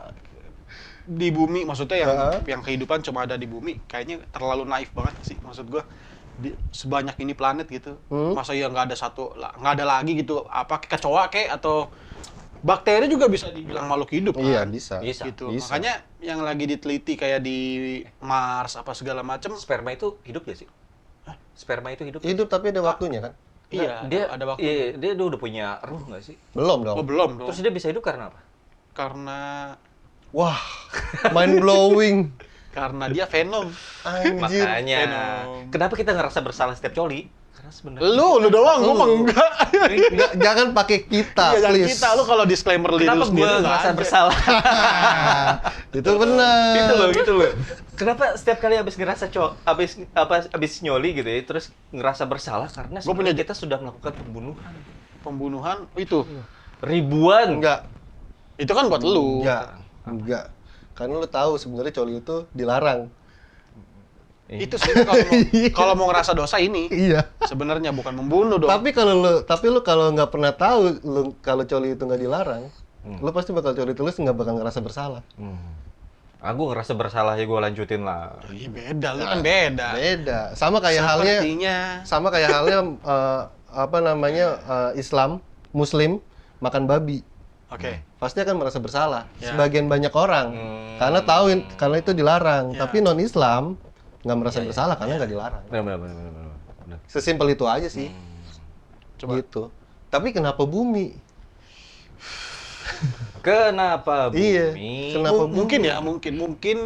di bumi, maksudnya yang kehidupan cuma ada di bumi, kayaknya terlalu naif banget sih. Maksud gua sebanyak ini planet gitu, masa ya nggak ada lagi gitu, apa kecoa kek atau bakteri juga bisa dibilang makhluk hidup kan? Iya, bisa. Gitu. Bisa. Makanya yang lagi diteliti kayak di Mars apa segala macem. Sperma itu hidup gak sih? Sperma itu hidup? Hidup tapi ada waktunya kan? Iya, dia ada waktu. Iya, dia udah punya ruh nggak sih? Belum dong. Oh, belum dong. Terus dia bisa hidup karena apa? Karena Mind blowing. dia venom. Anjir. Makanya, kenapa kita ngerasa bersalah setiap coli? Karena sebenarnya Lu doang, gua mah enggak. Jangan pakai kita, Iya, jangan please. kita. Lu kalau disclaimer diri kenapa lu gue sendiri nggak ngerasa ada. bersalah? Itu benar. gitu loh. Kenapa setiap kali habis ngerasa habis nyoli gitu ya, terus ngerasa bersalah karena sebenarnya kita sudah melakukan pembunuhan. Pembunuhan itu. Ribuan. Enggak. Itu kan buat lu. Enggak. Karena lu tahu sebenarnya coli itu dilarang. Itu sih kalau mau ngerasa dosa ini. Iya. Sebenarnya bukan membunuh dong. Tapi lu kalau nggak pernah tahu lu kalau coli itu nggak dilarang, lu pasti bakal coli terus nggak bakal ngerasa bersalah. Aku ngerasa bersalah ya gue lanjutin lah. Iya beda, lu kan beda. Beda. Sama kayak halnya Islam, Muslim makan babi. Oke. Pasti akan merasa bersalah. Ya. Sebagian banyak orang karena itu dilarang. Tapi non Islam nggak merasa bersalah karena nggak dilarang. Benar. Sesimpel itu aja sih. Coba. Gitu. Tapi kenapa bumi? Kenapa bumi? Iya, kenapa Mungkin bumi? ya, mungkin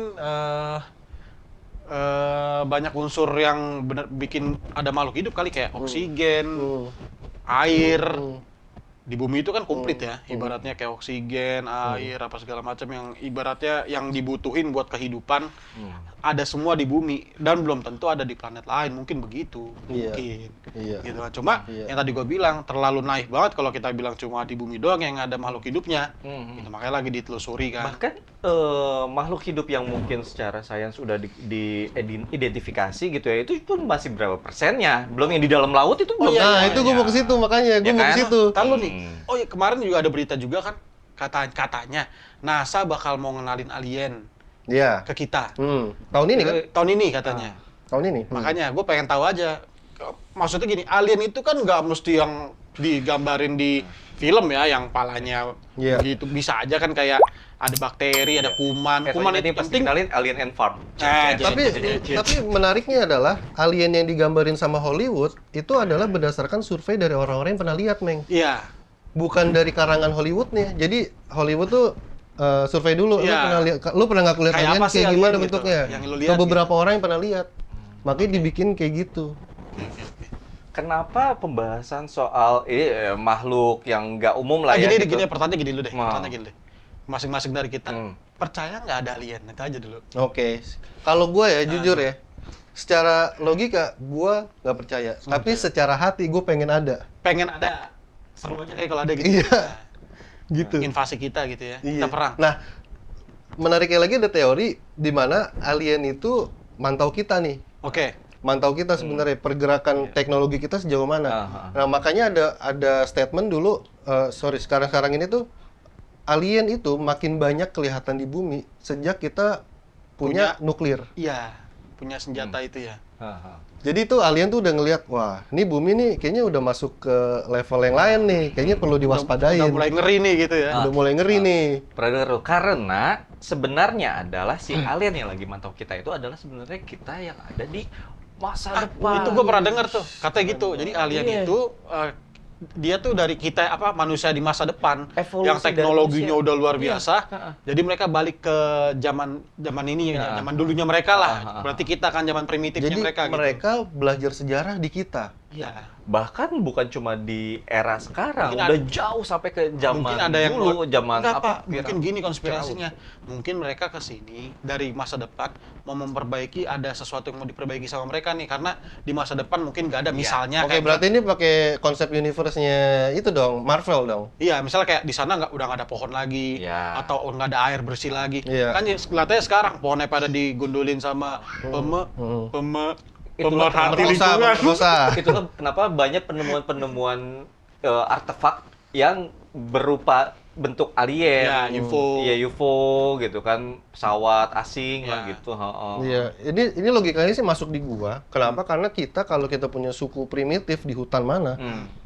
banyak unsur yang benar bikin ada makhluk hidup kali kayak oksigen, Hmm. air. Hmm. Di bumi itu kan komplit ya, ibaratnya kayak oksigen, air, apa segala macam yang ibaratnya yang dibutuhin buat kehidupan ada semua di bumi dan belum tentu ada di planet lain, mungkin begitu, Iya. mungkin. Iya. Gitu kan. Cuma Iya. yang tadi gue bilang terlalu naif banget kalau kita bilang cuma di bumi doang yang ada makhluk hidupnya. Gitu, makanya lagi ditelusuri kan. Bahkan makhluk hidup yang mungkin secara sains sudah diidentifikasi gitu ya, itu pun masih berapa persennya? Belum yang di dalam laut itu belum. Nah, itu gue mau ke situ, makanya gue Ya mau ke kan? situ. Tahu nih. Oh ya kemarin juga ada berita juga kan katanya NASA bakal mau ngenalin alien Iya. ke kita. Tahun ini kan? Tahun ini katanya. Tahun ini. Makanya gue pengen tahu aja. Maksudnya gini, alien itu kan nggak mesti yang digambarin di film ya, yang palanya Iya. begitu. Bisa aja kan kayak ada bakteri, ada kuman. Kuman ini itu pasti penting. kenalin Alien and Farm. Tapi menariknya adalah alien yang digambarin sama Hollywood itu adalah berdasarkan survei dari orang-orang yang pernah lihat, Meng. Iya. Bukan dari karangan Hollywoodnya. Jadi Hollywood tuh survei dulu. Iya. Lu pernah nggak kulihat Kayak alien apa sih kayak alien gimana gitu, bentuknya? yang lu lihat Ke beberapa gitu. orang yang pernah lihat. Makanya dibikin kayak gitu. Kenapa pembahasan soal makhluk yang nggak umum lah ya? Gini, gitu? gini, pertanyaan gini dulu deh. Mau. Pertanyaan gini deh. Masing-masing dari kita. Hmm. Percaya nggak ada alien? Itu aja dulu. Oke. Kalau gue ya jujur ya, secara logika gue nggak percaya. Tapi secara hati gue pengen ada. Pengen ada. Seru aja kayak kalau ada gitu. Iya. Gitu. Invasi kita gitu ya. Iya. Kita perang. Nah, menariknya lagi ada teori di mana alien itu mantau kita nih. Oke. Mantau kita sebenarnya pergerakan teknologi kita sejauh mana. Aha. Nah, makanya ada statement dulu sekarang ini tuh alien itu makin banyak kelihatan di bumi sejak kita punya nuklir. Iya. Punya senjata itu ya. Aha. Jadi itu alien tuh udah ngelihat, wah, ini bumi nih kayaknya udah masuk ke level yang lain nih. Kayaknya perlu diwaspadain. Udah mulai ngeri nih gitu ya. Udah mulai ngeri nih. Predator. Karena sebenarnya adalah si alien yang lagi mantau kita itu adalah sebenarnya kita yang ada di masa depan. Itu gue pernah dengar tuh, katanya gitu. Jadi alien Iya. itu dia tuh dari kita manusia di masa depan Evolusi yang teknologinya dari manusia. udah luar Iya. biasa. Jadi mereka balik ke zaman ini Ya. zaman dulunya mereka lah. Ah. Berarti kita kan zaman primitifnya Jadi mereka gitu. mereka belajar sejarah di kita. Iya. Bahkan bukan cuma di era sekarang, Mungkin udah jauh sampai ke zaman Mungkin ada yang dulu, zaman Enggak, apa? Pak. Mungkin gini konspirasinya. Mungkin mereka ke sini dari masa depan mau memperbaiki, ada sesuatu yang mau diperbaiki sama mereka nih karena di masa depan mungkin nggak ada misalnya Oke, kayak berarti ini pakai konsep universe-nya itu dong, Marvel dong. iya, misalnya kayak di sana udah nggak ada pohon lagi, Iya. atau nggak ada air bersih lagi. Iya. Kan kelihatannya sekarang pohonnya pada digundulin sama Itulah pemerhati Pemerkosa, lingkungan. pemerkosa. Itulah kenapa banyak penemuan-penemuan artefak yang berupa bentuk alien, Ya, UFO. Iya, UFO gitu kan, pesawat asing lah Ya. gitu. Heeh. Iya, ini logikanya sih masuk di gua. Kenapa? Karena kita kalau kita punya suku primitif di hutan mana,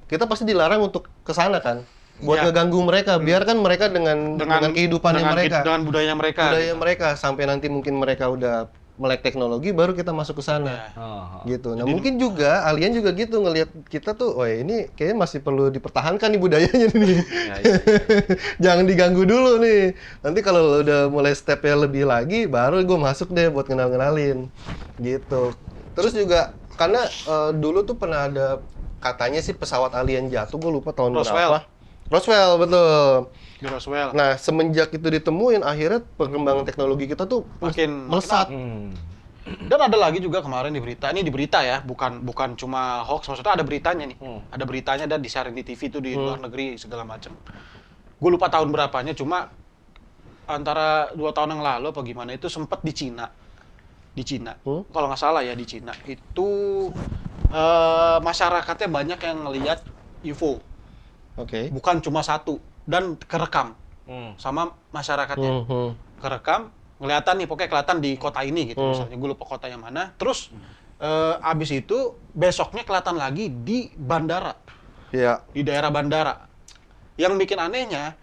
kita pasti dilarang untuk ke sana kan. Buat Iya. ngeganggu mereka, biarkan mereka dengan kehidupannya mereka. dengan budayanya mereka. Budaya gitu. mereka sampai nanti mungkin mereka udah melek teknologi baru kita masuk ke sana. Ya. Heeh. Gitu. Nah, mungkin juga alien juga gitu ngelihat kita tuh, wah ini kayaknya masih perlu dipertahankan nih budayanya nih. Ya, iya. Jangan diganggu dulu nih. Nanti kalau lo udah mulai stepnya lebih lagi, baru gue masuk deh buat kenalin gitu. Terus juga karena dulu tuh pernah ada katanya sih pesawat alien jatuh, gue lupa tahun Roswell. berapa. Roswell, betul. Di Roswell. Nah, semenjak itu ditemuin, akhirnya perkembangan teknologi kita tuh Makin melesat. Dan ada lagi juga kemarin di berita, ini di berita ya, bukan cuma hoax, maksudnya ada beritanya nih. Ada beritanya dan disiarin di TV tuh di luar negeri segala macam. Gue lupa tahun berapanya, cuma antara 2 tahun yang lalu apa gimana itu sempat di Cina. Di Cina. Kalau nggak salah ya di Cina. Itu masyarakatnya banyak yang ngelihat UFO. Oke. Bukan cuma satu dan kerekam sama masyarakatnya. Kerekam, kelihatan nih, pokoknya kelihatan di kota ini gitu misalnya, gue lupa kota yang mana. Terus abis itu besoknya kelihatan lagi di bandara, Iya. di daerah bandara. Yang bikin anehnya,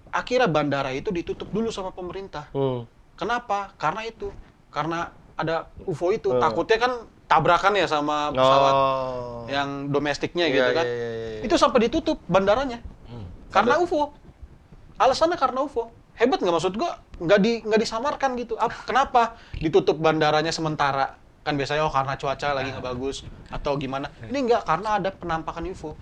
akhirnya bandara itu ditutup dulu sama pemerintah. Kenapa? Karena ada UFO itu. Takutnya kan tabrakan ya sama pesawat yang domestiknya gitu Iya, kan. iya, iya, iya. Itu sampai ditutup bandaranya. Karena UFO. Alasannya karena UFO. Hebat nggak, maksud gua? Nggak disamarkan gitu. Kenapa ditutup bandaranya sementara? Kan biasanya karena cuaca lagi nggak bagus atau gimana. Ini nggak, karena ada penampakan UFO.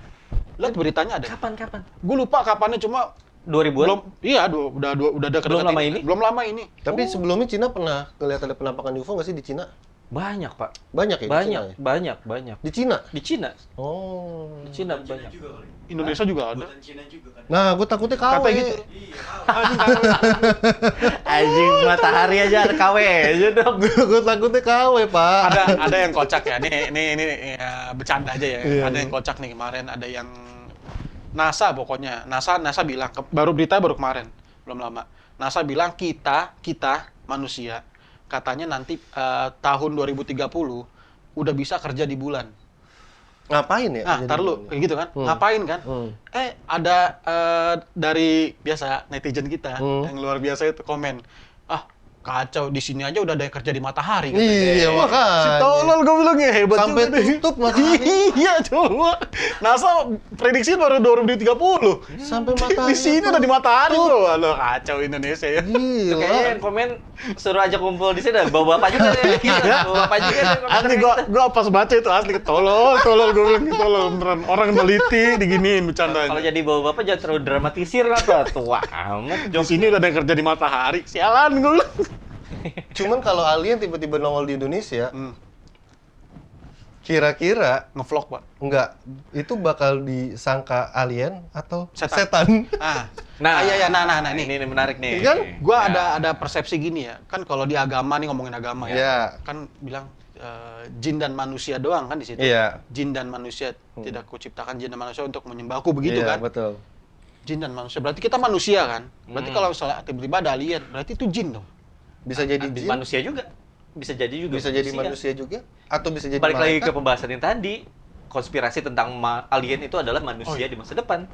Lihat beritanya ada. Kapan? Gue lupa kapannya, cuma 2000-an? belum. Iya, udah ada Belum lama ini? Belum lama ini. Tapi sebelumnya Cina pernah ngeliat ada penampakan UFO nggak sih di Cina? Banyak, Pak. Banyak ya di Cina ya? Banyak. Di Cina? Di Cina. Oh. Di Cina Cina banyak. juga kali. Indonesia juga ada. Buatan Cina juga kan. Nah, gue takutnya KW. Kata gitu. Iya, tahu. Anjing, matahari aja ada KW aja dong. Gue takutnya KW, Pak. Ada yang kocak ya. Ini ya, bercanda aja ya. Iya, Ada yang kocak nih kemarin, ada yang NASA pokoknya. NASA bilang berita baru kemarin, belum lama. NASA bilang kita manusia katanya nanti tahun 2030 udah bisa kerja di bulan. Ngapain ya? Nah, jadi ntar lu begini? kayak gitu kan. Ngapain kan? Ada dari biasa netizen kita yang luar biasa itu komen, "Ah, kacau, di sini aja udah ada yang kerja di matahari." Iya, Wah, si makanya. tolol gue bilangnya hebat Sampai juga nih. tutup matahari. Iya, coba. NASA prediksi baru 2030. Sampai matahari. Di sini udah di matahari tuh. Aduh, kacau Indonesia ya. Kayaknya Gila. yang komen suruh aja kumpul di sini, bawa bapak juga deh. Bawa bapak juga deh. Asli gua pas baca itu asli tolol gue bilang gitu, tolol beneran. Orang neliti diginiin bercandanya. Kalau jadi bawa bapak jangan terlalu dramatisir lah, tuh. Tua amat. Di sini udah ada yang kerja di matahari. Sialan gue bilang. Cuman kalau alien tiba-tiba nongol di Indonesia, kira-kira Ngevlog, Pak. enggak, itu bakal disangka alien atau Setan. setan? Nah, iya, nah nih. Ini menarik nih. Iya kan? Gua Ya. ada persepsi gini ya. Kan kalau di agama nih, ngomongin agama ya. Iya. Kan bilang jin dan manusia doang kan di situ. Iya. Jin dan manusia, tidak kuciptakan jin dan manusia untuk menyembahku, begitu Iya, kan? betul. Jin dan manusia. Berarti kita manusia kan? Berarti kalau misalnya tiba-tiba ada alien, berarti itu jin dong. Bisa jadi jin, Manusia juga. Bisa jadi juga. bisa jadi manusia juga, atau bisa jadi Balik lagi malaikat. ke pembahasan yang tadi. Konspirasi tentang alien itu adalah manusia di masa depan.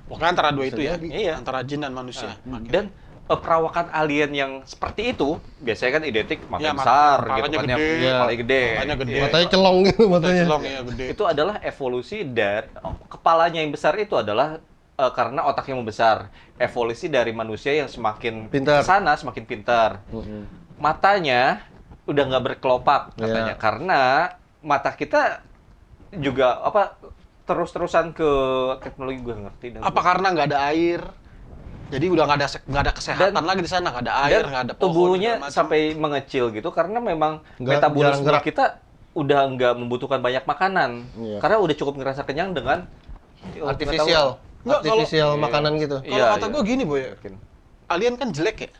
Pokoknya antara dua Bisa itu ya. jadi. Iya. Antara jin dan manusia. Oke. Dan perawakan alien yang seperti itu biasanya kan identik Ya, matanya besar gitu kepalanya kan, gede. yang Iya. paling gede. Matanya gede. Iya. Matanya celong gitu, matanya. Celong ya gede. Itu adalah evolusi dari kepalanya yang besar itu adalah karena otaknya membesar. Evolusi dari manusia yang semakin Pintar. kesana semakin pintar. Matanya udah nggak berkelopak katanya Iya. karena mata kita juga terus-terusan ke teknologi, gue ngerti. Dan Apa karena nggak ada air? Jadi udah nggak ada kesehatan Dan- lagi di sana, nggak ada air, dan nggak ada pohon, tubuhnya segala macam. sampai mengecil gitu karena memang Nggak, metabolisme jarang gerak. kita udah nggak membutuhkan banyak makanan Iya. karena udah cukup ngerasa kenyang dengan Artifisial, Nggak, artifisial kalau- makanan gitu. Kalau Iya, kata iya. gue gini, Boy. Yakin. Alien kan jelek ya?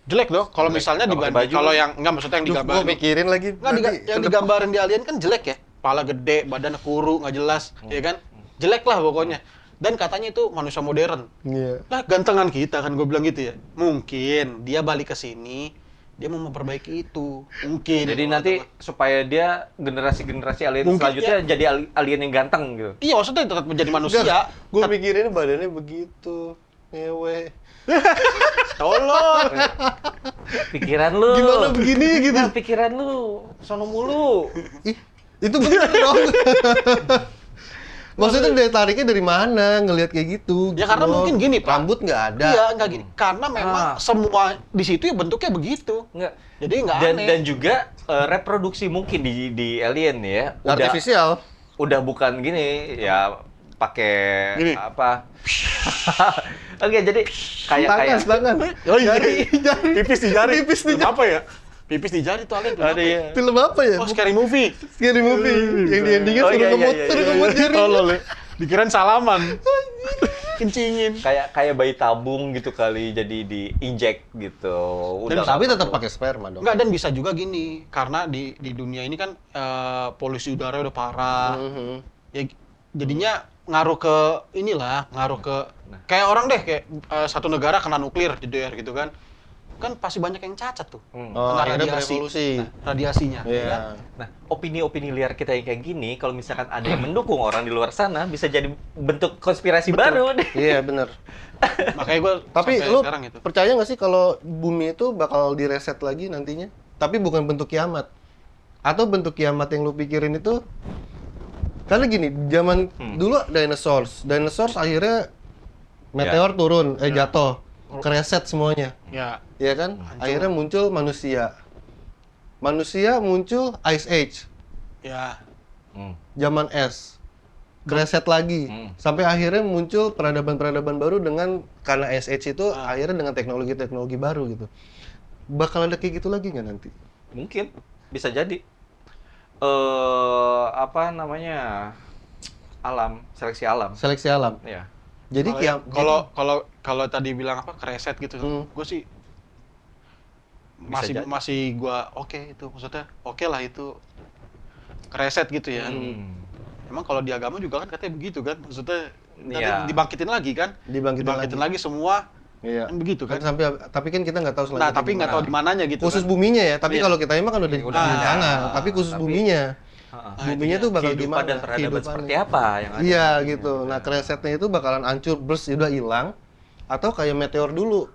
Jelek dong. Kalau misalnya Nggak pakai dibanding baju. kalau yang nggak, maksudnya yang Duh, digambarin. gua mikirin lagi. Nggak, yang digambarin di alien kan jelek ya. Kepala gede, badannya kuru, nggak jelas, ya kan? Jelek lah pokoknya. Dan katanya itu manusia modern. Iya. Lah gantengan kita kan, gue bilang gitu ya. Mungkin dia balik ke sini, dia mau memperbaiki itu. Mungkin. Jadi Kalau nanti kata gua. supaya dia generasi alien Mungkin, selanjutnya jadi alien yang ganteng gitu. Iya, maksudnya tetap menjadi manusia. Gue mikirin badannya begitu. Ngewe. Tolong. Pikiran lu. Gimana begini gitu? Nah, pikiran lu sono mulu. Ih, itu bener dong. Maksudnya dari tariknya dari mana ngelihat kayak gitu? Ya karena gitu loh. mungkin gini, Pak. Rambut nggak ada. Iya, nggak gini. Karena memang semua di situ ya bentuknya begitu. Enggak. Jadi nggak Dan aneh. dan juga reproduksi mungkin di alien ya. Artifisial. Udah bukan gini ya pakai Gini. apa? Oke, jadi kayak Tangan. Oh iya, Jari. pipis di jari. Pipis di Film apa ya? Pipis di jari tuh alien. film ada apa ya. Film apa ya? Oh, scary movie. Scary movie. Yang di endingnya Oh, suruh iya, ngemut, iya, suruh iya, ngemut iya. jari. Tolol ya. Dikirain salaman. Kencingin. Kayak bayi tabung gitu kali jadi diinjek gitu. Udah Tapi nggak tetap perlu. pakai sperma dong. Enggak, dan bisa juga gini, karena di dunia ini kan polusi udara udah parah. Mhm. Ya jadinya ngaruh ke kayak orang deh, kayak satu negara kena nuklir jeder gitu kan. Kan pasti banyak yang cacat tuh. Oh, Kena akhirnya radiasi. berevolusi. Radiasinya. ya kan? Iya. Nah, opini-opini liar kita yang kayak gini, kalau misalkan ada yang mendukung orang di luar sana, bisa jadi bentuk konspirasi baru deh. Iya, bener. Makanya gue Tapi sampai lu sekarang itu. percaya nggak sih kalau bumi itu bakal direset lagi nantinya? Tapi bukan bentuk kiamat. Atau bentuk kiamat yang lu pikirin itu karena gini, zaman dulu dinosaurs akhirnya meteor turun, jatuh. kereset semuanya. Ya. Ya kan? Hancur. Akhirnya muncul manusia. Manusia muncul Ice Age, Ya. zaman es. Kereset lagi. Sampai akhirnya muncul peradaban-peradaban baru dengan karena Ice Age itu akhirnya dengan teknologi-teknologi baru gitu. Bakal ada kayak gitu lagi nggak nanti? Mungkin bisa jadi apa namanya, seleksi alam. Seleksi alam. Ya. Jadi Kalau tadi bilang apa kereset gitu, gue sih Bisa jadi. masih gue oke itu, maksudnya oke lah itu kereset gitu ya. Emang kalau di agama juga kan katanya begitu kan, maksudnya nanti Iya. dibangkitin lagi kan, Dibangkitin lagi semua Iya. kan begitu kan. Tapi kan kita nggak tahu Nah selanjutnya. tapi nggak tahu di mananya gitu. khusus kan. buminya ya. Tapi Iya. kalau kita emang kan udah di Udah ada. sana. Tapi khusus Tapi- buminya. Buminya itu tuh bakal Kehidupan gimana? dan peradaban Kehidupannya. seperti apa yang ada? Iya gitu. Nah keresetnya itu bakalan hancur, udah hilang. Atau kayak meteor dulu.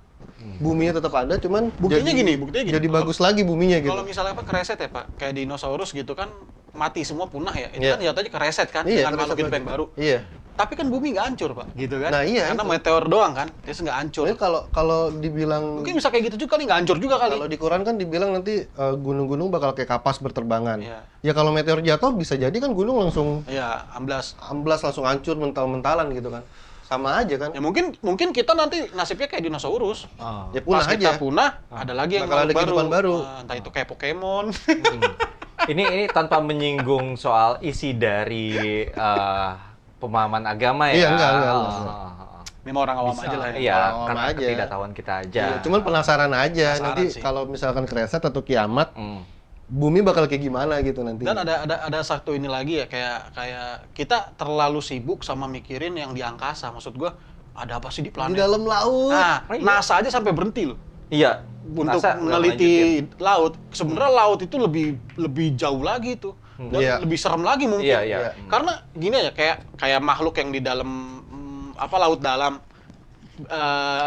Buminya tetap ada, cuman Buktinya gini. jadi bagus lagi buminya gitu. Kalau misalnya apa kereset ya Pak, kayak dinosaurus gitu kan mati semua punah ya, itu Iya. kan jatuhnya kereset kan Iya, dengan makhluk kereset hidup yang lagi. baru. Iya. Tapi kan bumi nggak hancur Pak, gitu kan? Nah, iya, Karena itu. meteor doang kan, dia nggak hancur. Jadi kalau dibilang Mungkin bisa kayak gitu juga kali, nggak hancur juga kali. kalau di Quran kan dibilang nanti gunung-gunung bakal kayak kapas berterbangan. Iya. Ya kalau meteor jatuh bisa jadi kan gunung langsung Iya, amblas. amblas, langsung hancur mental-mentalan gitu kan. Sama aja kan. Ya mungkin kita nanti nasibnya kayak dinosaurus. Ya punah Pas kita aja. punah, ada lagi yang Bakal ada makhluk kehidupan baru. Nah, entah itu kayak Pokemon. Ini tanpa menyinggung soal isi dari pemahaman agama ya. Iya, enggak. Memang orang awam Bisa, aja lah ya. Iya, Awam karena aja. ketidaktahuan kita aja. Iya, cuman penasaran aja Penasaran nanti sih. kalau misalkan kereset atau kiamat, Hmm. bumi bakal kayak gimana gitu nanti. Dan ada satu ini lagi ya, kayak kita terlalu sibuk sama mikirin yang di angkasa. Maksud gua, ada apa sih di di planet? dalam laut. Nah, Oh, iya. NASA aja sampai berhenti loh Iya. untuk NASA nggak meneliti lanjutin. laut. Sebenarnya laut itu lebih jauh lagi tuh. Dan Iya. lebih serem lagi mungkin. Iya, iya. Karena gini ya, kayak makhluk yang di dalam laut dalam,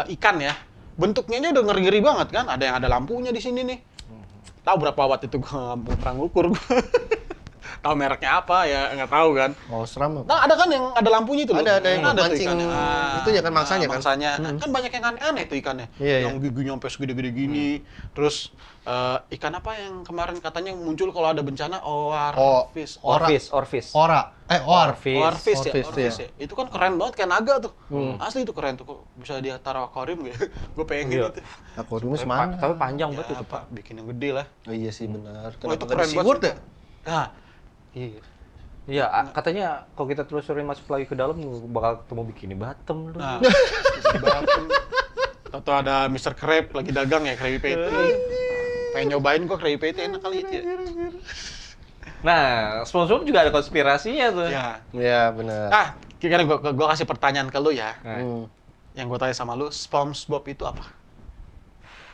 ikan ya. Bentuknya aja udah ngeri-ngeri banget kan. Ada yang ada lampunya di sini nih. Tahu berapa watt itu, gua nggak pernah ngukur gua. Tahu mereknya apa ya, nggak tahu kan. Oh, seram. Nah, ada kan yang ada lampunya itu loh. Ada yang Kan ada tuh mancing. ikannya. Itu ya kan mangsanya kan? Mangsanya. Kan banyak yang aneh-aneh tuh ikannya. Iya, Yang giginya sampai segede-gede gini. Terus ikan apa yang kemarin katanya muncul kalau ada bencana? Oarfish. Orfish. Ora. Orfish. Oarfish ya, Oarfish, Oarfish ya. Itu kan keren banget kayak naga tuh. Asli itu keren tuh, kok bisa dia taruh akuarium gitu. Gue pengen Iya. gitu. Akuariumnya semana? Tapi panjang Ya, banget itu. Pak, bikin yang gede lah. Oh iya sih benar. Wah, itu Kenapa nggak keren di banget. SeaWorld ya? Nah, iya. Iya, katanya kalau kita telusurin masuk lagi ke dalam bakal ketemu bikini bottom lu. Nah, atau ada Mr. Crab lagi dagang ya, Krabby Patty. Pengen nyobain gua Krabby Patty, enak kali itu ya. Nah, SpongeBob juga ada konspirasinya tuh. Ya. Iya benar. Ah, kira-kira gua kasih pertanyaan ke lu ya. Nah, Yang gua tanya sama lu, SpongeBob itu apa?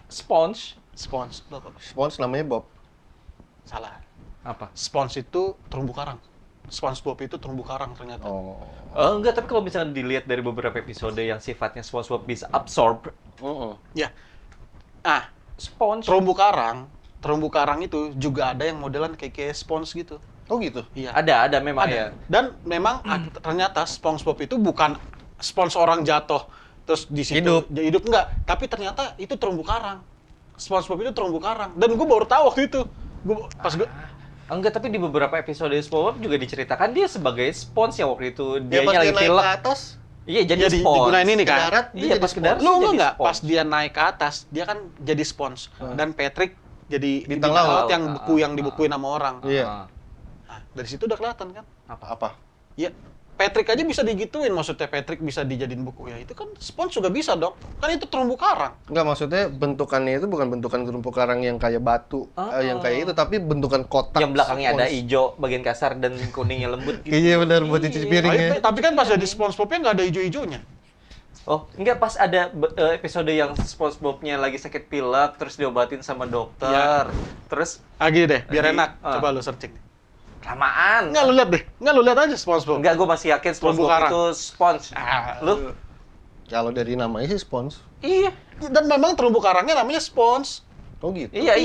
Sponge SpongeBob apa? Spons namanya Bob. Salah. apa? Sponge itu terumbu karang. SpongeBob itu terumbu karang ternyata. Oh. Enggak, tapi kalau misalnya dilihat dari beberapa episode yang sifatnya SpongeBob bisa absorb Ya. Ah, sponge. terumbu karang itu juga ada yang modelan kayak sponge gitu. Oh gitu. Iya. Ada memang Ada. ya. Dan memang ternyata SpongeBob itu bukan sponge orang jatuh terus di situ Hidup. dia hidup, enggak, tapi ternyata itu terumbu karang. SpongeBob itu terumbu karang. Dan gue baru tahu waktu itu. Gue Enggak, tapi di beberapa episode SpongeBob juga diceritakan dia sebagai spons ya waktu itu. Dia pas dia Dianya lagi naik pilek. ke atas, Iya, jadi ya spons. digunain ini ke kan. darat, dia Iya, jadi pas ke spons. darat Lu dia enggak jadi nggak spons. pas dia naik ke atas, dia kan jadi spons. Dan Patrick jadi Bintang laut. yang buku yang dibukuin sama orang. Iya. Ah, Nah, dari situ udah kelihatan kan. Apa? Ya, Patrick aja bisa digituin, maksudnya Patrick bisa dijadiin buku ya. Itu kan spons juga bisa dong. Kan itu terumbu karang. Enggak, maksudnya bentukannya itu bukan bentukan terumbu karang yang kayak batu, yang kayak itu, tapi bentukan kotak. Yang belakangnya ada spons. hijau bagian kasar dan kuningnya lembut gitu. Iya benar, buat cuci piringnya. Tapi kan pas jadi SpongeBob-nya nggak ada hijau-hijaunya. Oh, enggak, pas ada episode yang SpongeBob-nya lagi sakit pilek terus diobatin sama dokter. Iya. Terus Gini deh, biar Lagi, enak. ah. Coba lu searching. kelamaan. Nggak, lu lihat deh. Nggak, lu lihat aja SpongeBob. Enggak, gue masih yakin Terumbu SpongeBob karang. itu sponge. Lu? Kalau dari namanya sih spons. Iya. Dan memang terumbu karangnya namanya spons. Oh gitu. Iya.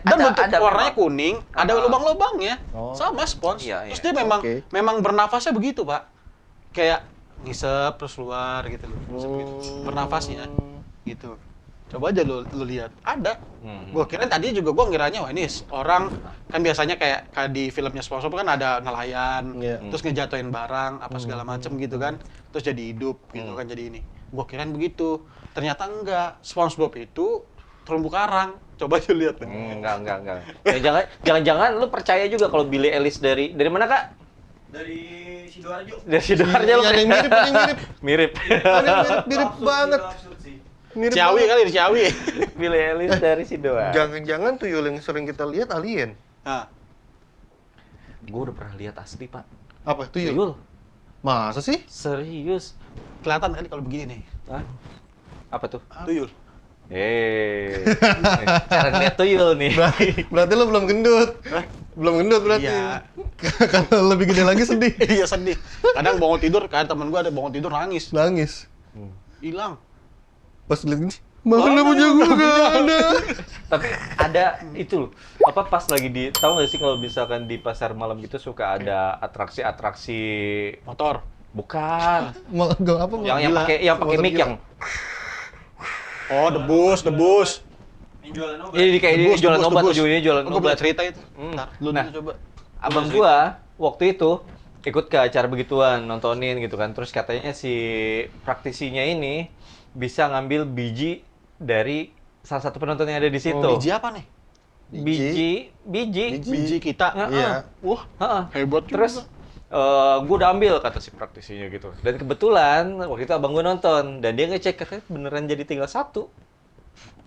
Dan bentuk warnanya memang. kuning, ada Ah. lubang-lubangnya. Oh. Sama spons. Iya, Terus iya. dia memang Oke. memang bernafasnya begitu, Pak. Kayak ngisep terus keluar gitu loh. Ngisep gitu. Bernafasnya. gitu. Coba aja lu lihat, ada. Hmm. Gua kira tadi juga gua ngiranya wah ini orang kan biasanya kayak di filmnya SpongeBob kan ada nelayan, Iya. terus ngejatuhin barang apa segala macem gitu kan, terus jadi hidup gitu kan jadi ini. Gua kirain begitu, ternyata enggak. SpongeBob itu terumbu karang. Coba aja lihat. Enggak. Jangan-jangan lu percaya juga kalau Billy Ellis dari mana, Kak? Dari Sidoarjo. Dari Sidoarjo lu. Ada yang mirip, ada yang mirip. Mirip. Ada yang mirip Absurd, banget. itu absurd sih. Mirip Ciawi banget. kali di Ciawi. Billy Ellis dari Sidoarjo. Jangan-jangan tuyul yang sering kita lihat alien. Nah, Gue udah pernah lihat asli, Pak. Apa tuyul? Tuyul. Masa sih? Serius. kelihatan kali kalau begini nih. Hah? Apa tuh? Tuyul. Cara ngeliat tuyul nih. Berarti lo belum gendut. Belum gendut berarti. Iya. Kalau lebih gede lagi sedih. Iya sedih. Kadang bangun tidur, kayak temen gua ada bangun tidur nangis. Nangis. Hilang. Pas lihat gini, mana punya gue gak ada. Tapi ada itu loh. Apa pas lagi di tahu nggak sih kalau misalkan di pasar malam gitu suka ada atraksi-atraksi Motor. bukan Malah gak apa yang pakai mic yang Oh, debus. Yang jualan obat. ini kayak ini Debus, jualan debus, obat debus. ujungnya jualan Gua pernah obat. cerita itu. Hmm. Ntar, lu Nah. dulu coba. Abang gua waktu itu ikut ke acara begituan, nontonin gitu kan. Terus katanya si praktisinya ini bisa ngambil biji dari salah satu penonton yang ada di situ. Biji apa nih? Biji. Biji kita. Heeh. Iya. Wah, Heeh. hebat Terus juga. gue udah ambil kata si praktisinya gitu. Dan kebetulan waktu itu abang gue nonton dan dia ngecek katanya beneran jadi tinggal satu.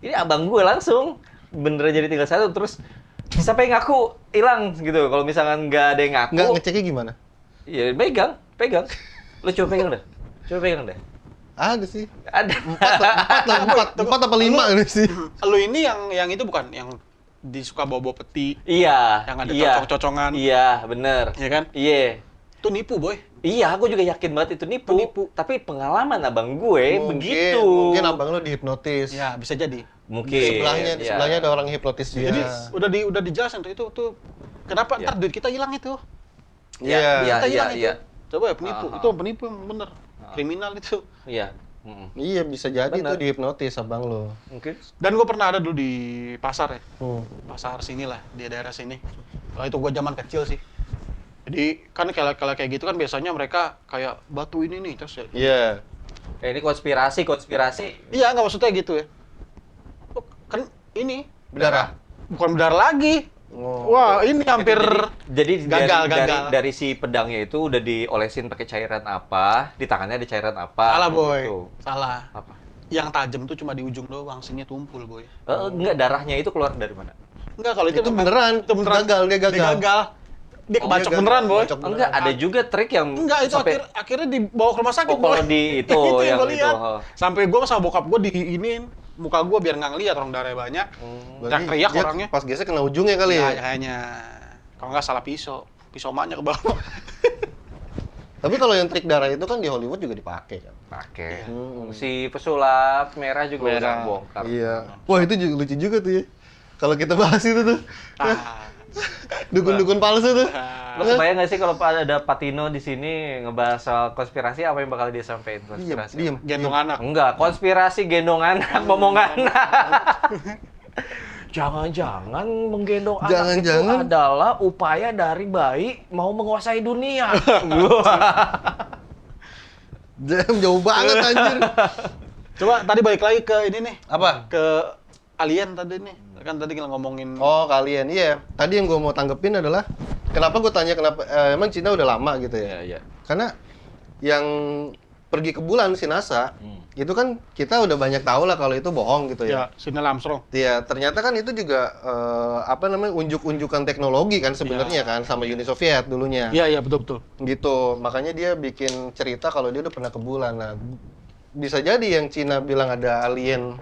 Ini abang gue langsung beneran jadi tinggal satu terus sampai ngaku hilang gitu. Kalau misalkan nggak ada yang ngaku, Nggak ngeceknya gimana? ya pegang. Lo coba pegang deh. Ada sih. Ada. Empat apa lima ini sih. Lu ini yang itu bukan yang disuka bawa peti, Iya. yang ada iya. cocok-cocongan. Iya, bener. Iya kan? Iya. Itu nipu, boy. Iya, aku juga yakin banget itu nipu. Tapi pengalaman abang gue begitu. Mungkin abang lo dihipnotis. Ya, bisa jadi. Mungkin. Di iya. sebelahnya ada orang hipnotis dia. Jadi udah dijelasin tuh kenapa Iya. ntar duit kita hilang itu. Iya, Iya. Kita hilang iya. itu. Coba ya penipu. Ah, ah. Itu penipu yang bener. Kriminal itu. Iya. Mm-mm. Iya bisa jadi Bener. tuh dihipnotis abang lo. Mungkin. Dan gue pernah ada dulu di pasar ya. Pasar sini lah, di daerah sini. Kalau itu gue zaman kecil sih. Jadi kan kalau kayak gitu kan biasanya mereka kayak batu ini nih terus ya. Iya. Ini konspirasi. Iya nggak maksudnya gitu ya. Oh, kan ini Berdarah. bukan berdarah lagi. Oh. Wah ini hampir Jadi gagal. dari si pedangnya itu udah diolesin pakai cairan apa, di tangannya ada cairan apa. Salah boy, gitu. salah. Apa? Yang tajam tuh cuma di ujung doang, sini tumpul boy. Enggak, darahnya itu keluar dari mana? Enggak kalau itu Itu beneran. itu beneran. Gagal, dia gagal. Dia gagal. Dia Oh, kebacok dia beneran boy. kebacok beneran. Enggak, ada juga trik yang Enggak itu sampai akhirnya dibawa ke rumah sakit Oh, kalau boy. di itu, yang yang gue itu, lihat. oh. Sampai gue sama bokap gue diinin muka gue biar nggak ngeliat orang darahnya banyak. Berarti Teriak dia orangnya. Pas gesek kena ujungnya kali Ya, ya. kayaknya. Kalau nggak salah pisau maknya ke bawah. Tapi kalau yang trik darah itu kan di Hollywood juga dipakai kan. pakai. Hmm. Si pesulap merah juga udah bongkar. Iya. Wah itu juga lucu juga tuh ya. Kalau kita bahas itu tuh. Ah. Dukun-dukun palsu tuh. Lo kebayang nggak sih kalau ada Patino di sini ngebahas soal konspirasi apa yang bakal dia sampaikan konspirasi? Diam. Gendong anak. Enggak, konspirasi gendong anak, ngomong anak. Jangan-jangan menggendong anak itu Jangan-jangan. adalah upaya dari bayi mau menguasai dunia. Jauh banget anjir. Coba tadi balik lagi ke ini nih. Apa? Ke alien tadi nih. Kan tadi kita ngomongin Oh kalian, iya. Tadi yang gue mau tanggepin adalah kenapa gue tanya kenapa emang Cina udah lama gitu ya? Iya. Karena yang pergi ke bulan si NASA itu kan kita udah banyak tahu lah kalau itu bohong gitu ya. ya Neil Armstrong. Iya, ternyata kan itu juga apa namanya unjuk-unjukan teknologi kan sebenarnya kan sama Uni Soviet dulunya. Iya betul. Gitu, makanya dia bikin cerita kalau dia udah pernah ke bulan. Nah, bisa jadi yang Cina bilang ada alien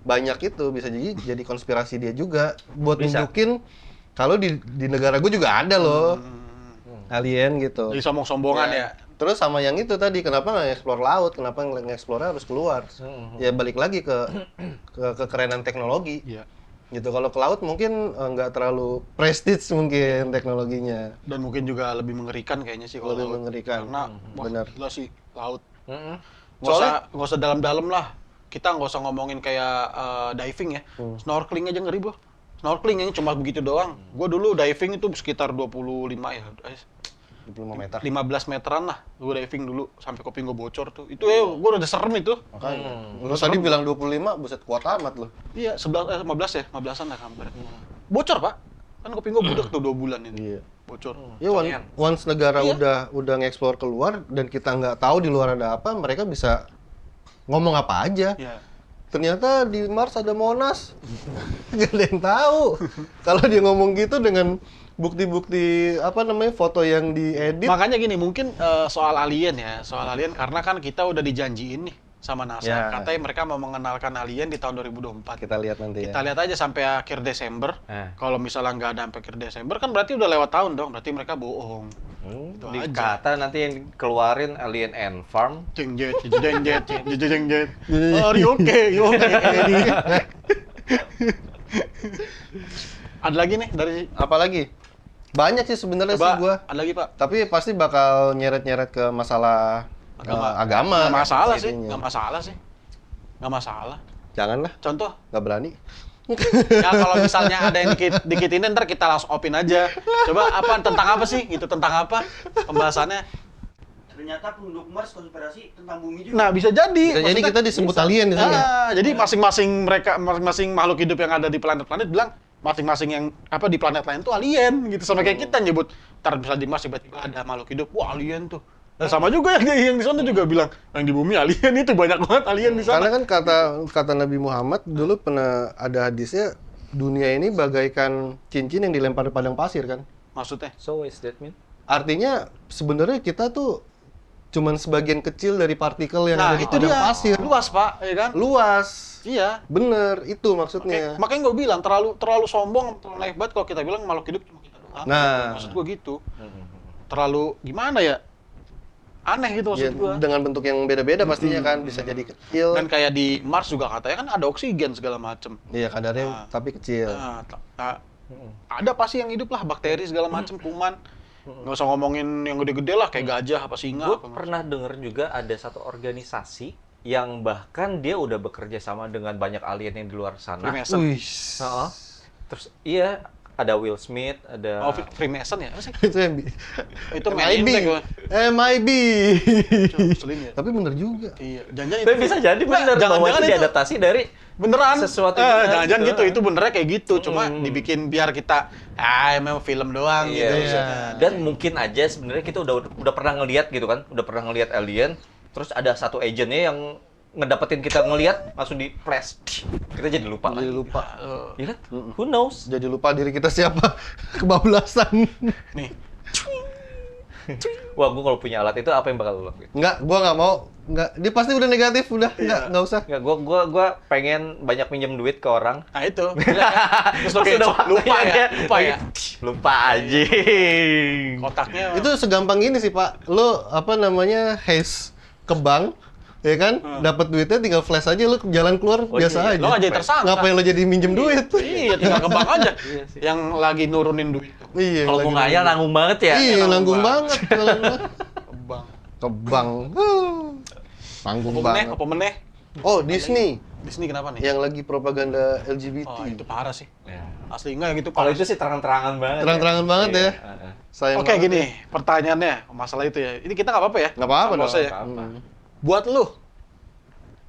banyak itu bisa jadi konspirasi dia juga buat Bisa. nunjukin kalau di negara gue juga ada loh alien gitu. Jadi sombong-sombongan ya. Terus sama yang itu tadi kenapa nggak eksplor laut? Kenapa nge-explore harus keluar? Ya balik lagi ke kekerenan teknologi. Iya. Gitu kalau ke laut mungkin nggak terlalu prestige mungkin teknologinya. Dan mungkin juga lebih mengerikan kayaknya sih kalau Lebih laut. mengerikan. Karena wah, Benar. gila sih laut. Mm-mm. Nggak usah dalam-dalam lah. kita nggak usah ngomongin kayak diving ya, snorkeling aja ngeri bro. Snorkeling yang cuma begitu doang. Gue dulu diving itu sekitar 25 ya, 25 meter. 15 meteran lah. Gue diving dulu sampai kuping gue bocor tuh. Itu gue udah serem itu. Makanya. Lu tadi bilang 25, buset kuat amat lu. Iya, 15 ya, 15-an lah hampir. Bocor, Pak. Kan kuping gue budek tuh 2 bulan ini. Iya. Bocor. Ya once negara Iya. udah nge-explore keluar dan kita nggak tahu di luar ada apa, mereka bisa ngomong apa aja. Iya. Ternyata di Mars ada Monas. Gak ada yang tahu. Kalau dia ngomong gitu dengan bukti-bukti foto yang diedit. Makanya gini, mungkin soal alien karena kan kita udah dijanjiin nih sama NASA. Ya. Katanya mereka mau mengenalkan alien di tahun 2024. Kita lihat nanti Kita ya. lihat aja sampai akhir Desember. Eh. Kalau misalnya nggak ada sampai akhir Desember kan berarti udah lewat tahun dong. Berarti mereka bohong. Itu aja. Dikata nanti yang keluarin Alien Ant Farm. Jeng jet. Are you okay? You okay? Ada lagi nih dari Apalagi? Banyak sih sebenarnya sih gua. Ada lagi Pak? Tapi pasti bakal nyeret-nyeret ke masalah agama. Nggak masalah sih, Intinya. nggak masalah. Janganlah, Contoh, nggak berani. ya kalau misalnya ada yang dikit ini ntar kita langsung opin aja. Coba tentang apa sih? Gitu tentang apa pembahasannya? Ternyata penduduk Mars konspirasi tentang bumi juga. Nah bisa jadi. Bisa jadi kita disebut alien di sini. Jadi masing-masing makhluk hidup yang ada di planet-planet bilang masing-masing yang di planet lain tuh alien gitu. Sama kayak kita nyebut ntar bisa di Mars tiba-tiba ada makhluk hidup, wah alien tuh. Dan sama juga yang di sana juga bilang yang di bumi alien itu banyak banget alien di sana. Karena kan kata Nabi Muhammad dulu pernah ada hadisnya, dunia ini bagaikan cincin yang dilempar di padang pasir kan. Maksudnya? So is that mean? Artinya sebenarnya kita tuh cuman sebagian kecil dari partikel yang Nah ada di itu padang dia. pasir. Luas Pak, ya kan? Luas. Iya. Bener, itu maksudnya. Makanya gue bilang terlalu sombong, terlalu naif banget kalau kita bilang makhluk hidup cuma kita doang. Nah. Maksud gue gitu. Terlalu gimana ya? Aneh gitu Ya, maksud gue. dengan bentuk yang beda-beda pastinya kan, bisa jadi kecil. Dan kayak di Mars juga katanya kan ada oksigen segala macem. Iya, kadarnya tapi kecil. Ada pasti yang hidup lah, bakteri segala macem, kuman. Nggak usah ngomongin yang gede-gede lah, kayak gajah, apa singa. Gue pernah denger juga ada satu organisasi yang bahkan dia udah bekerja sama dengan banyak alien yang di luar sana. Freemason. Heeh. Terus iya, ada Will Smith, ada Oh, Freemason ya? Apa sih? Itu yang Itu Man MIB. in Black. MIB. Selin ya? Tapi bener juga. Iya, jangan-jangan tapi bisa jadi bener bahwa itu diadaptasi dari beneran sesuatu yang benar jangan gitu. itu benernya kayak gitu, cuma dibikin biar kita memang film doang Iya, gitu. iya. Dan mungkin aja sebenarnya kita udah pernah ngelihat gitu kan, udah pernah ngelihat alien, terus ada satu agentnya yang ngedapetin kita ngelihat langsung di flash, kita jadi lupa Jadi lagi. lupa. Iya kan? Who knows? Jadi lupa diri kita siapa. Kebablasan. Nih, Wah, gua kalau punya alat itu apa yang bakal lu lakuin? Enggak, gua nggak mau. Enggak, dia pasti udah negatif, udah. Enggak usah. Nggak, gua pengen banyak pinjam duit ke orang. nah itu. Terus lo kayak Sudah lupa waktunya ya, dia. lupa ya. Lupa aja. Kotaknya Itu segampang ini sih, Pak. Lo haze ke bank, ya kan? Dapat duitnya tinggal flash aja, lo jalan keluar Oh, biasa iya. aja. lo nggak jadi tersangka. Ngapain lo jadi minjem duit? Iya, tinggal ke bank aja. Iya sih. Yang lagi nurunin duit. Iya. Kalau lagi mau ngayal nanggung banget ya. Iya, nanggung banget. Kalau gua. Ke bank. Ke bank. Nanggung banget. Apa meneh? Oh, Disney. Disney kenapa nih? Yang lagi propaganda LGBT. Oh, itu parah sih. Ya. Asli enggak yang itu Kalau parah. itu sih terang-terangan banget. Terang-terangan banget ya. Heeh. Sayang Oke, banget. gini, pertanyaannya masalah itu ya. Ini kita nggak apa-apa ya? Nggak apa-apa Nggak dong. usah ya. Apa-apa. Buat lu,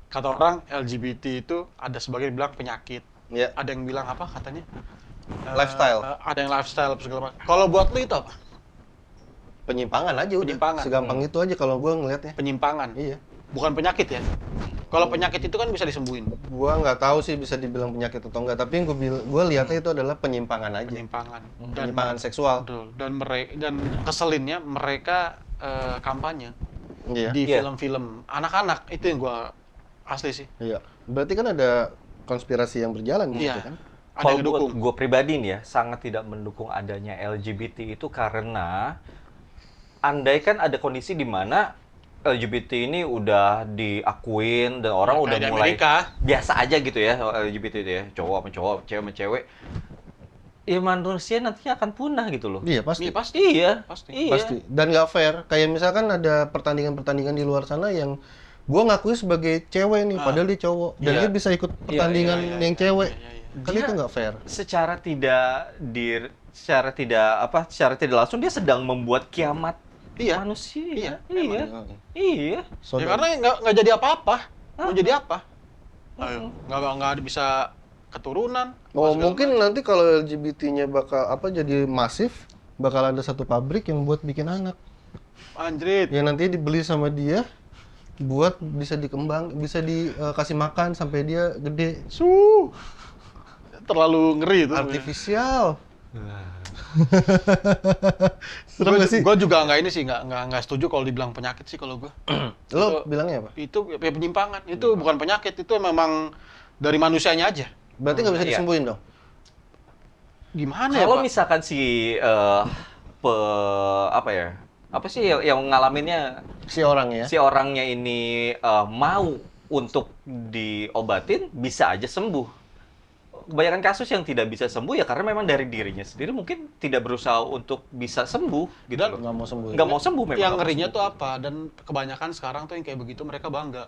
kata orang LGBT itu ada sebagian bilang penyakit. Ya. Ada yang bilang apa katanya? Lifestyle. Ada yang lifestyle segala macam. Kalau buat lu itu apa? Penyimpangan aja udah. Penyimpangan. Segampang itu aja kalau gua ngelihatnya. Penyimpangan. Iya. Bukan penyakit ya. Kalau penyakit itu kan bisa disembuhin. Gua nggak tahu sih bisa dibilang penyakit atau enggak, tapi yang gua lihatnya itu adalah penyimpangan aja. Penyimpangan. Penyimpangan seksual. Betul. Dan keselinnya mereka kampanye Iya. di Iya. film-film anak-anak, itu yang gua asli sih. Iya. Berarti kan ada konspirasi yang berjalan di Iya. situ kan? Ada Kalau yang dukung. gue pribadi nih ya, sangat tidak mendukung adanya LGBT itu karena andai kan ada kondisi di mana LGBT ini udah diakuin dan orang Ya, udah kayak di mulai Amerika. biasa aja gitu ya LGBT itu ya, cowok sama cowok, cewek sama cewek. Ya manusia nantinya akan punah gitu loh. Iya, pasti. Iya, pasti. Iya, Pasti. iya. Pasti. Dan nggak fair. Kayak misalkan ada pertandingan-pertandingan di luar sana yang Gue ngakui sebagai cewek nih, padahal dia cowok. Dan Iya. dia bisa ikut pertandingan yang cewek. Kan Dia- itu nggak fair. Secara tidak langsung dia sedang membuat kiamat Iya. manusia. Iya, Iya. Iya. Ya karena nggak jadi apa-apa. Mau jadi apa? Ayo, nggak bisa keturunan. Oh, mungkin nanti kalau LGBT-nya bakal jadi masif, bakal ada satu pabrik yang buat bikin anak. Anjrit. Yang nanti dibeli sama dia buat bisa dikasih makan sampai dia gede. Terlalu ngeri itu. Artifisial. Serem gak sih? Gue juga nggak setuju kalau dibilang penyakit sih kalau gue. Lo bilangnya apa? Itu ya penyimpangan. Itu bukan penyakit, itu memang dari manusianya aja. Berarti nggak bisa Iya. disembuhin dong? Gimana ya, Kalau Pak? misalkan apa sih yang ngalaminnya Si orangnya. si orangnya ini mau untuk diobatin, bisa aja sembuh. Kebanyakan kasus yang tidak bisa sembuh ya karena memang dari dirinya sendiri mungkin tidak berusaha untuk bisa sembuh gitu Dan loh. Nggak mau sembuh. Nggak mau sembuh memang. Yang nggak mau ngerinya sembuh. tuh apa? Dan kebanyakan sekarang tuh yang kayak begitu mereka bangga.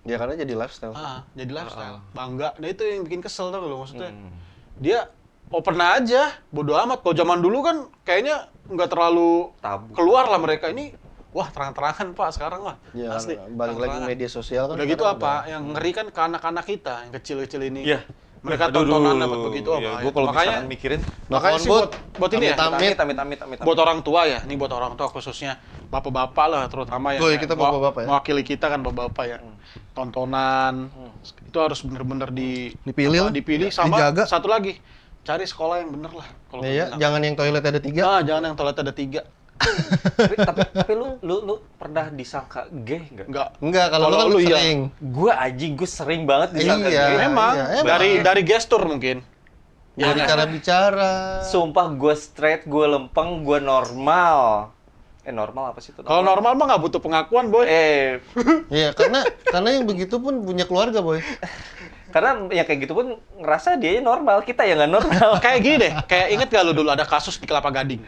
Ya karena jadi lifestyle. Jadi lifestyle. Bangga. Nah itu yang bikin kesel tuh loh maksudnya. Hmm. Dia pernah aja, bodo amat. Kalau zaman dulu kan kayaknya nggak terlalu Tabu. keluar lah mereka ini. Wah terang-terangan Pak sekarang mah. Ya, Asli. balik lagi terang-terangan. media sosial kan. Udah gitu sekarang apa? Yang ngeri kan ke anak-anak kita yang kecil-kecil ini. Iya. Mereka Aduh, tontonan aduh, dapat begitu apa? iya, ya. Gua kalau Makanya misalkan mikirin makanya sih buat ini ya. amit. Buat orang tua ya, ini buat orang tua khususnya bapak-bapak lah terutama ya. Oh, iya, kita bapak-bapak ya. Mewakili kita kan bapak-bapak ya. Tontonan itu harus bener-bener Dipilih lah. dipilih sama Dijaga. satu lagi cari sekolah yang bener lah. Kalau Iya, kata jangan yang toilet ada 3. jangan yang toilet ada 3. tapi lu pernah disangka gay nggak? Enggak. Enggak, kalau lu Kalau kan lu iya. sering. Gue sering banget disangka Iya. gay. Memang iya, dari gestur mungkin. Dari Iya, cara bicara. Sumpah gue straight, gue lempeng, gue normal. Normal apa sih itu? Kalau normal mah nggak butuh pengakuan, boy. Iya, karena yang begitu pun punya keluarga, boy. Karena yang kayak gitu pun ngerasa dia normal, kita yang nggak normal. Kayak gini deh, kayak inget gak lu dulu ada kasus di Kelapa Gading?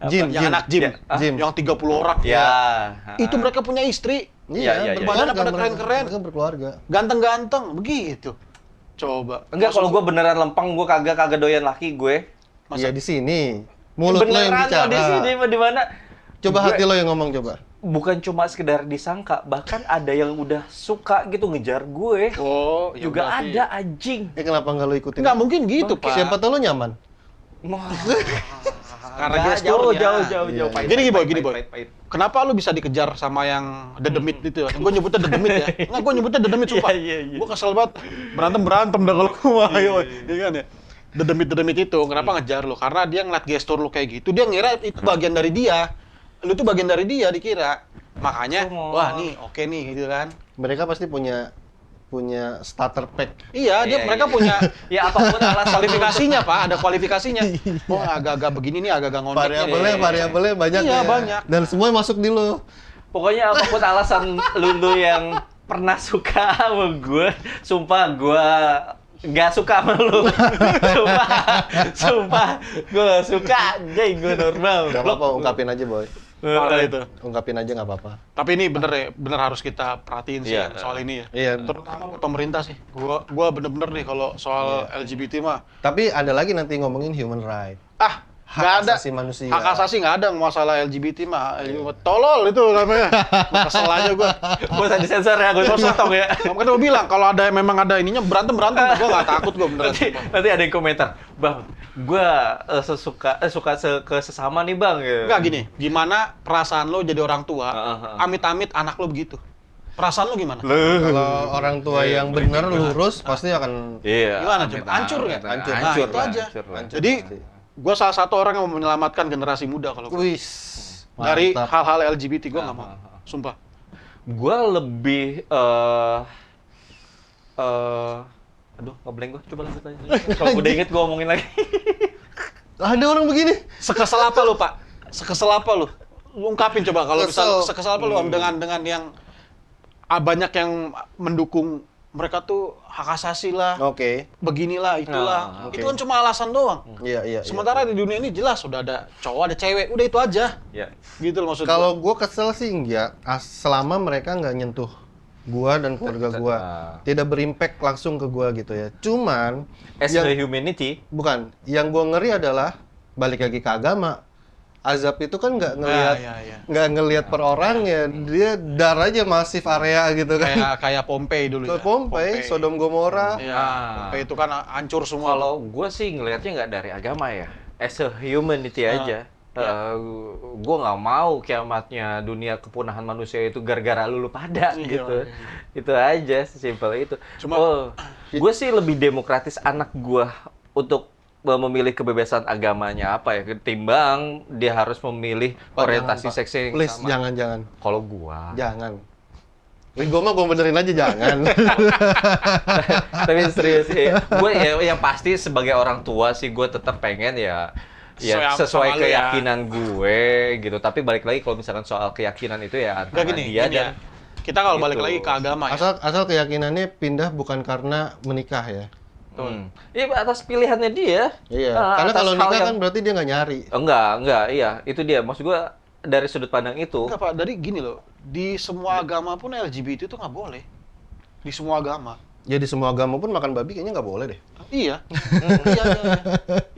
Gym, Yang anak gym, Ya, gym. yang 30 orang. Ya. Itu mereka punya istri, Iya, berkeluarga, badannya pada mereka. keren-keren. Mereka berkeluarga. ganteng-ganteng, begitu. Coba. Enggak, kalau gue beneran lempeng, gue kagak doyan laki gue. Iya di sini. Mulut lo yang Beneran bicara. di sini di mana? Coba Gue- hati lo yang ngomong coba. Bukan cuma sekedar disangka, bahkan ada yang udah suka gitu ngejar gue. Oh, ya Juga berarti- ada anjing. Kenapa nggak lo ikutin? Nggak mungkin gitu, Pak. Siapa tahu lo nyaman. Karena Nggak, gesturnya. jauh. Iya, Pahit, Gini, pahit, Boy, pahit, gini, Boy. pahit, pahit. Kenapa lu bisa dikejar sama yang dedemit itu? Gue nyebutnya dedemit ya. Nggak, gue nyebutnya dedemit, sumpah. Iya. Gue kesel banget. Berantem dah kalau gue ayo. Iya kan ya? Dedemit itu, kenapa ngejar lu? Karena dia ngeliat gestur lu kayak gitu, dia ngira itu bagian dari dia. Lu tuh bagian dari dia dikira. Makanya, wah nih, oke nih, gitu kan. Mereka pasti punya starter pack. Iya, mereka iya. punya Ya apapun alasan kualifikasinya, Pak. Ada kualifikasinya. Oh, agak-agak begini nih, agak-agak ngondek. Variabelnya banyak Iya, ya. banyak. Dan semua masuk di lo. Pokoknya apapun alasan lu yang pernah suka sama gue, sumpah gue nggak suka sama lu. sumpah gue nggak suka, jadi gue normal. Gak apa-apa, ungkapin aja boy. Parah itu. Ungkapin aja nggak apa-apa. Tapi ini bener ya, bener harus kita perhatiin sih Iya. ya, soal ini ya. Iya. Terutama buat pemerintah sih. Gua bener-bener nih kalau soal LGBT mah. Tapi ada lagi nanti ngomongin human right. Nggak ada. asasi manusia. Hak asasi nggak ada masalah LGBT mah. Tolol itu namanya. Kesel aja gua. Gue usah disensor ya, gue potong ya. Makanya gua bilang kalau memang ada ininya berantem. Gua nggak takut gua beneran. Nanti ada yang komentar, bang, gue suka ke sesama nih bang. Enggak gini, gimana perasaan lo jadi orang tua, amit-amit anak lo begitu. Perasaan lo gimana? Kalau orang tua yang benar lurus pasti akan Iya. Gimana coba? Hancur ya? Hancur. Nah, Hancur itu lah, aja. hancur lah. Hancur Jadi, pasti. gue salah satu orang yang mau menyelamatkan generasi muda kalau gua. Wis. Dari Mantap. hal-hal LGBT gue nggak mau. Sumpah. Gue lebih aduh, ngeblank gue. Coba lanjut aja. Kalau udah inget gue ngomongin lagi. Ada orang begini. Sekesel apa lo, Pak? Sekesel apa lo? Lu ungkapin coba kalau Kesel. misal sekesel apa lo dengan yang banyak yang mendukung mereka tuh hak asasi lah, Oke. beginilah, itulah. oke. Itu kan cuma alasan doang. Iya. Sementara di dunia ini jelas udah ada cowok, ada cewek, udah itu aja. Ya. Gitu loh maksud Kalau gue kesel sih enggak, selama mereka nggak nyentuh gua dan keluarga gua. Tidak berimpact langsung ke gua gitu ya. Cuman As yang a humanity, bukan, yang gua ngeri adalah balik lagi ke agama. Azab itu kan nggak ngelihat per orangnya, dia dar aja masif area gitu kan. Kayak Pompei dulu ya. Pompei, Sodom Gomora. Iya, Pompei itu kan hancur semua. kalau gue sih ngelihatnya nggak dari agama ya, as a humanity aja. Gue nggak mau kiamatnya dunia kepunahan manusia itu gara-gara lu pada gitu. Itu aja, sesimpel itu. Cuma gue sih lebih demokratis anak gue untuk memilih kebebasan agamanya apa ya, ketimbang dia harus memilih orientasi Jangan, Pak. seks yang Please, sama. jangan. Kalau gua, Jangan. Gue mah gue benerin aja jangan. tapi serius sih, gue ya yang pasti sebagai orang tua sih gue tetap pengen ya sesuai sama lu ya. keyakinan gue gitu. Tapi balik lagi kalau misalkan soal keyakinan itu ya antara Enggak gini dia ya. dan Kita kalau balik gitu. lagi ke agama ya. Asal keyakinannya pindah bukan karena menikah ya. Iya, atas pilihannya dia. Iya. Ah, Karena atas kalau hal nikah yang- kan berarti dia nggak nyari. Enggak, iya. Itu dia. Maksud gue dari sudut pandang itu. Enggak, Pak. Dari gini loh, di semua agama pun LGBT itu nggak boleh. Di semua agama. Jadi semua agama pun makan babi kayaknya nggak boleh deh. Iya. Iya.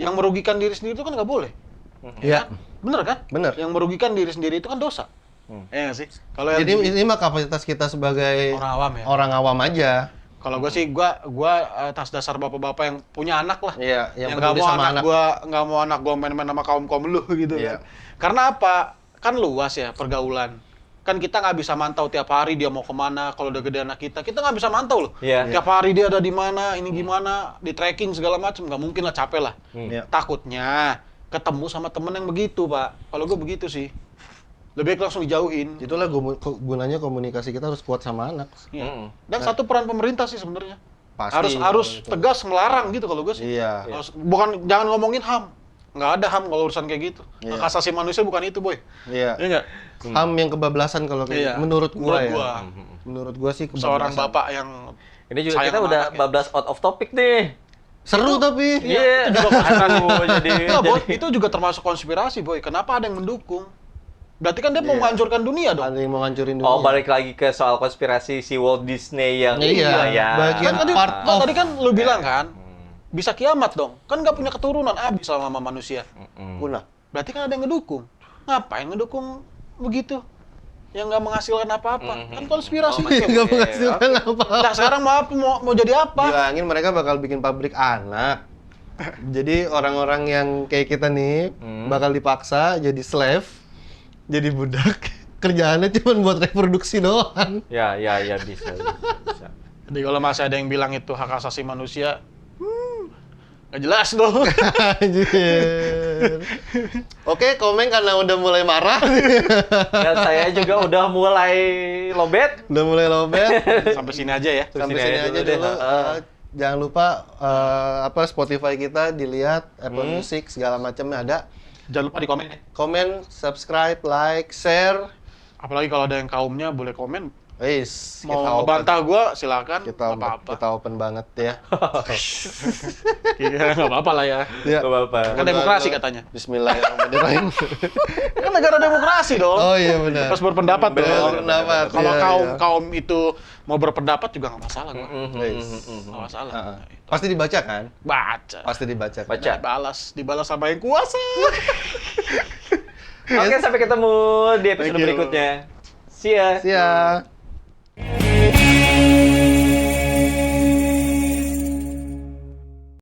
Yang merugikan diri sendiri itu kan nggak boleh. Iya. Bener kan? Bener. Yang merugikan diri sendiri itu kan dosa. Iya nggak sih? Kalau Jadi LGBT ini mah kapasitas kita sebagai orang awam ya. orang awam aja. Kalau gue sih, gue atas dasar bapak-bapak yang punya anak lah. Iya, yang nggak peduli mau sama anak gue, nggak mau anak gue main-main sama kaum lu gitu Iya. kan. Karena apa? Kan luas ya pergaulan. Kan kita nggak bisa mantau tiap hari dia mau kemana. Kalau udah gede anak kita nggak bisa mantau loh. Iya. Tiap hari dia ada di mana, ini gimana, di tracking segala macam, nggak mungkin lah, capek lah. Iya. Takutnya ketemu sama temen yang begitu, Pak. Kalau gue begitu sih. Lebih baik langsung dijauhin. Itulah gunanya komunikasi kita harus kuat sama anak. Iya. Dan satu peran pemerintah sih sebenarnya. Pasti. Harus Itu. tegas melarang gitu kalau gue sih. Iya. Bukan, jangan ngomongin HAM. Nggak ada HAM kalau urusan kayak gitu. Iya. Hak asasi manusia bukan itu, boy. Iya. Iya nggak? HAM yang kebablasan kalau kayak Iya. gitu. Menurut gua ya. gua. Menurut gua sih kebablasan. Seorang bapak yang Ini juga sayang kita sama udah anaknya. bablas out of topic nih. Seru tapi. Iya, jadi. Enggak, boy, itu juga termasuk konspirasi, boy. Kenapa ada yang mendukung? Berarti kan dia mau Iya. menghancurkan dunia dong. Ada yang mau ngancurin dunia. Oh, balik lagi ke soal konspirasi si Walt Disney yang Iya, ya. bagian Kan tadi, part of- tadi kan lu bilang kan, bisa kiamat dong. Kan nggak punya keturunan, habis sama manusia. Punah. Berarti kan ada yang ngedukung. Ngapain ngedukung begitu? Yang nggak menghasilkan apa-apa. Kan konspirasi. Oh, Nggak menghasilkan apa. Nah, sekarang mau jadi apa? Bilangin mereka bakal bikin pabrik anak. Jadi orang-orang yang kayak kita nih bakal dipaksa jadi slave, jadi budak. Kerjaannya cuma buat reproduksi doang. Ya, bisa. Jadi kalau masih ada yang bilang itu hak asasi manusia, nggak jelas dong. Anjir. Oke, komen karena udah mulai marah. Dan saya juga udah mulai lobet. Udah mulai lobet. Sampai sini aja ya. Sampai Sini sini aja aja dulu deh. dulu. Jangan lupa Spotify kita dilihat, Apple Music segala macamnya ada. Jangan lupa di komen. Komen, subscribe, like, share. Apalagi kalau ada yang kaumnya boleh komen. Wis, Mau bantah gua silakan. kita Nggak apa-apa. kita open banget ya. Iya, nggak apa-apa lah ya. Ya. Gak apa-apa. Kan demokrasi katanya. Bismillahirrahmanirrahim. Kan negara demokrasi dong. Oh iya benar. Pas berpendapat dong. Berpendapat, Kalau iya, kaum itu mau berpendapat juga nggak masalah gua. Wis. Nggak masalah. Pasti dibaca kan? Baca. Pasti dibaca. Baca. Dibalas sama yang kuasa. Oke, sampai ketemu di episode Thank you. berikutnya. See ya. See ya.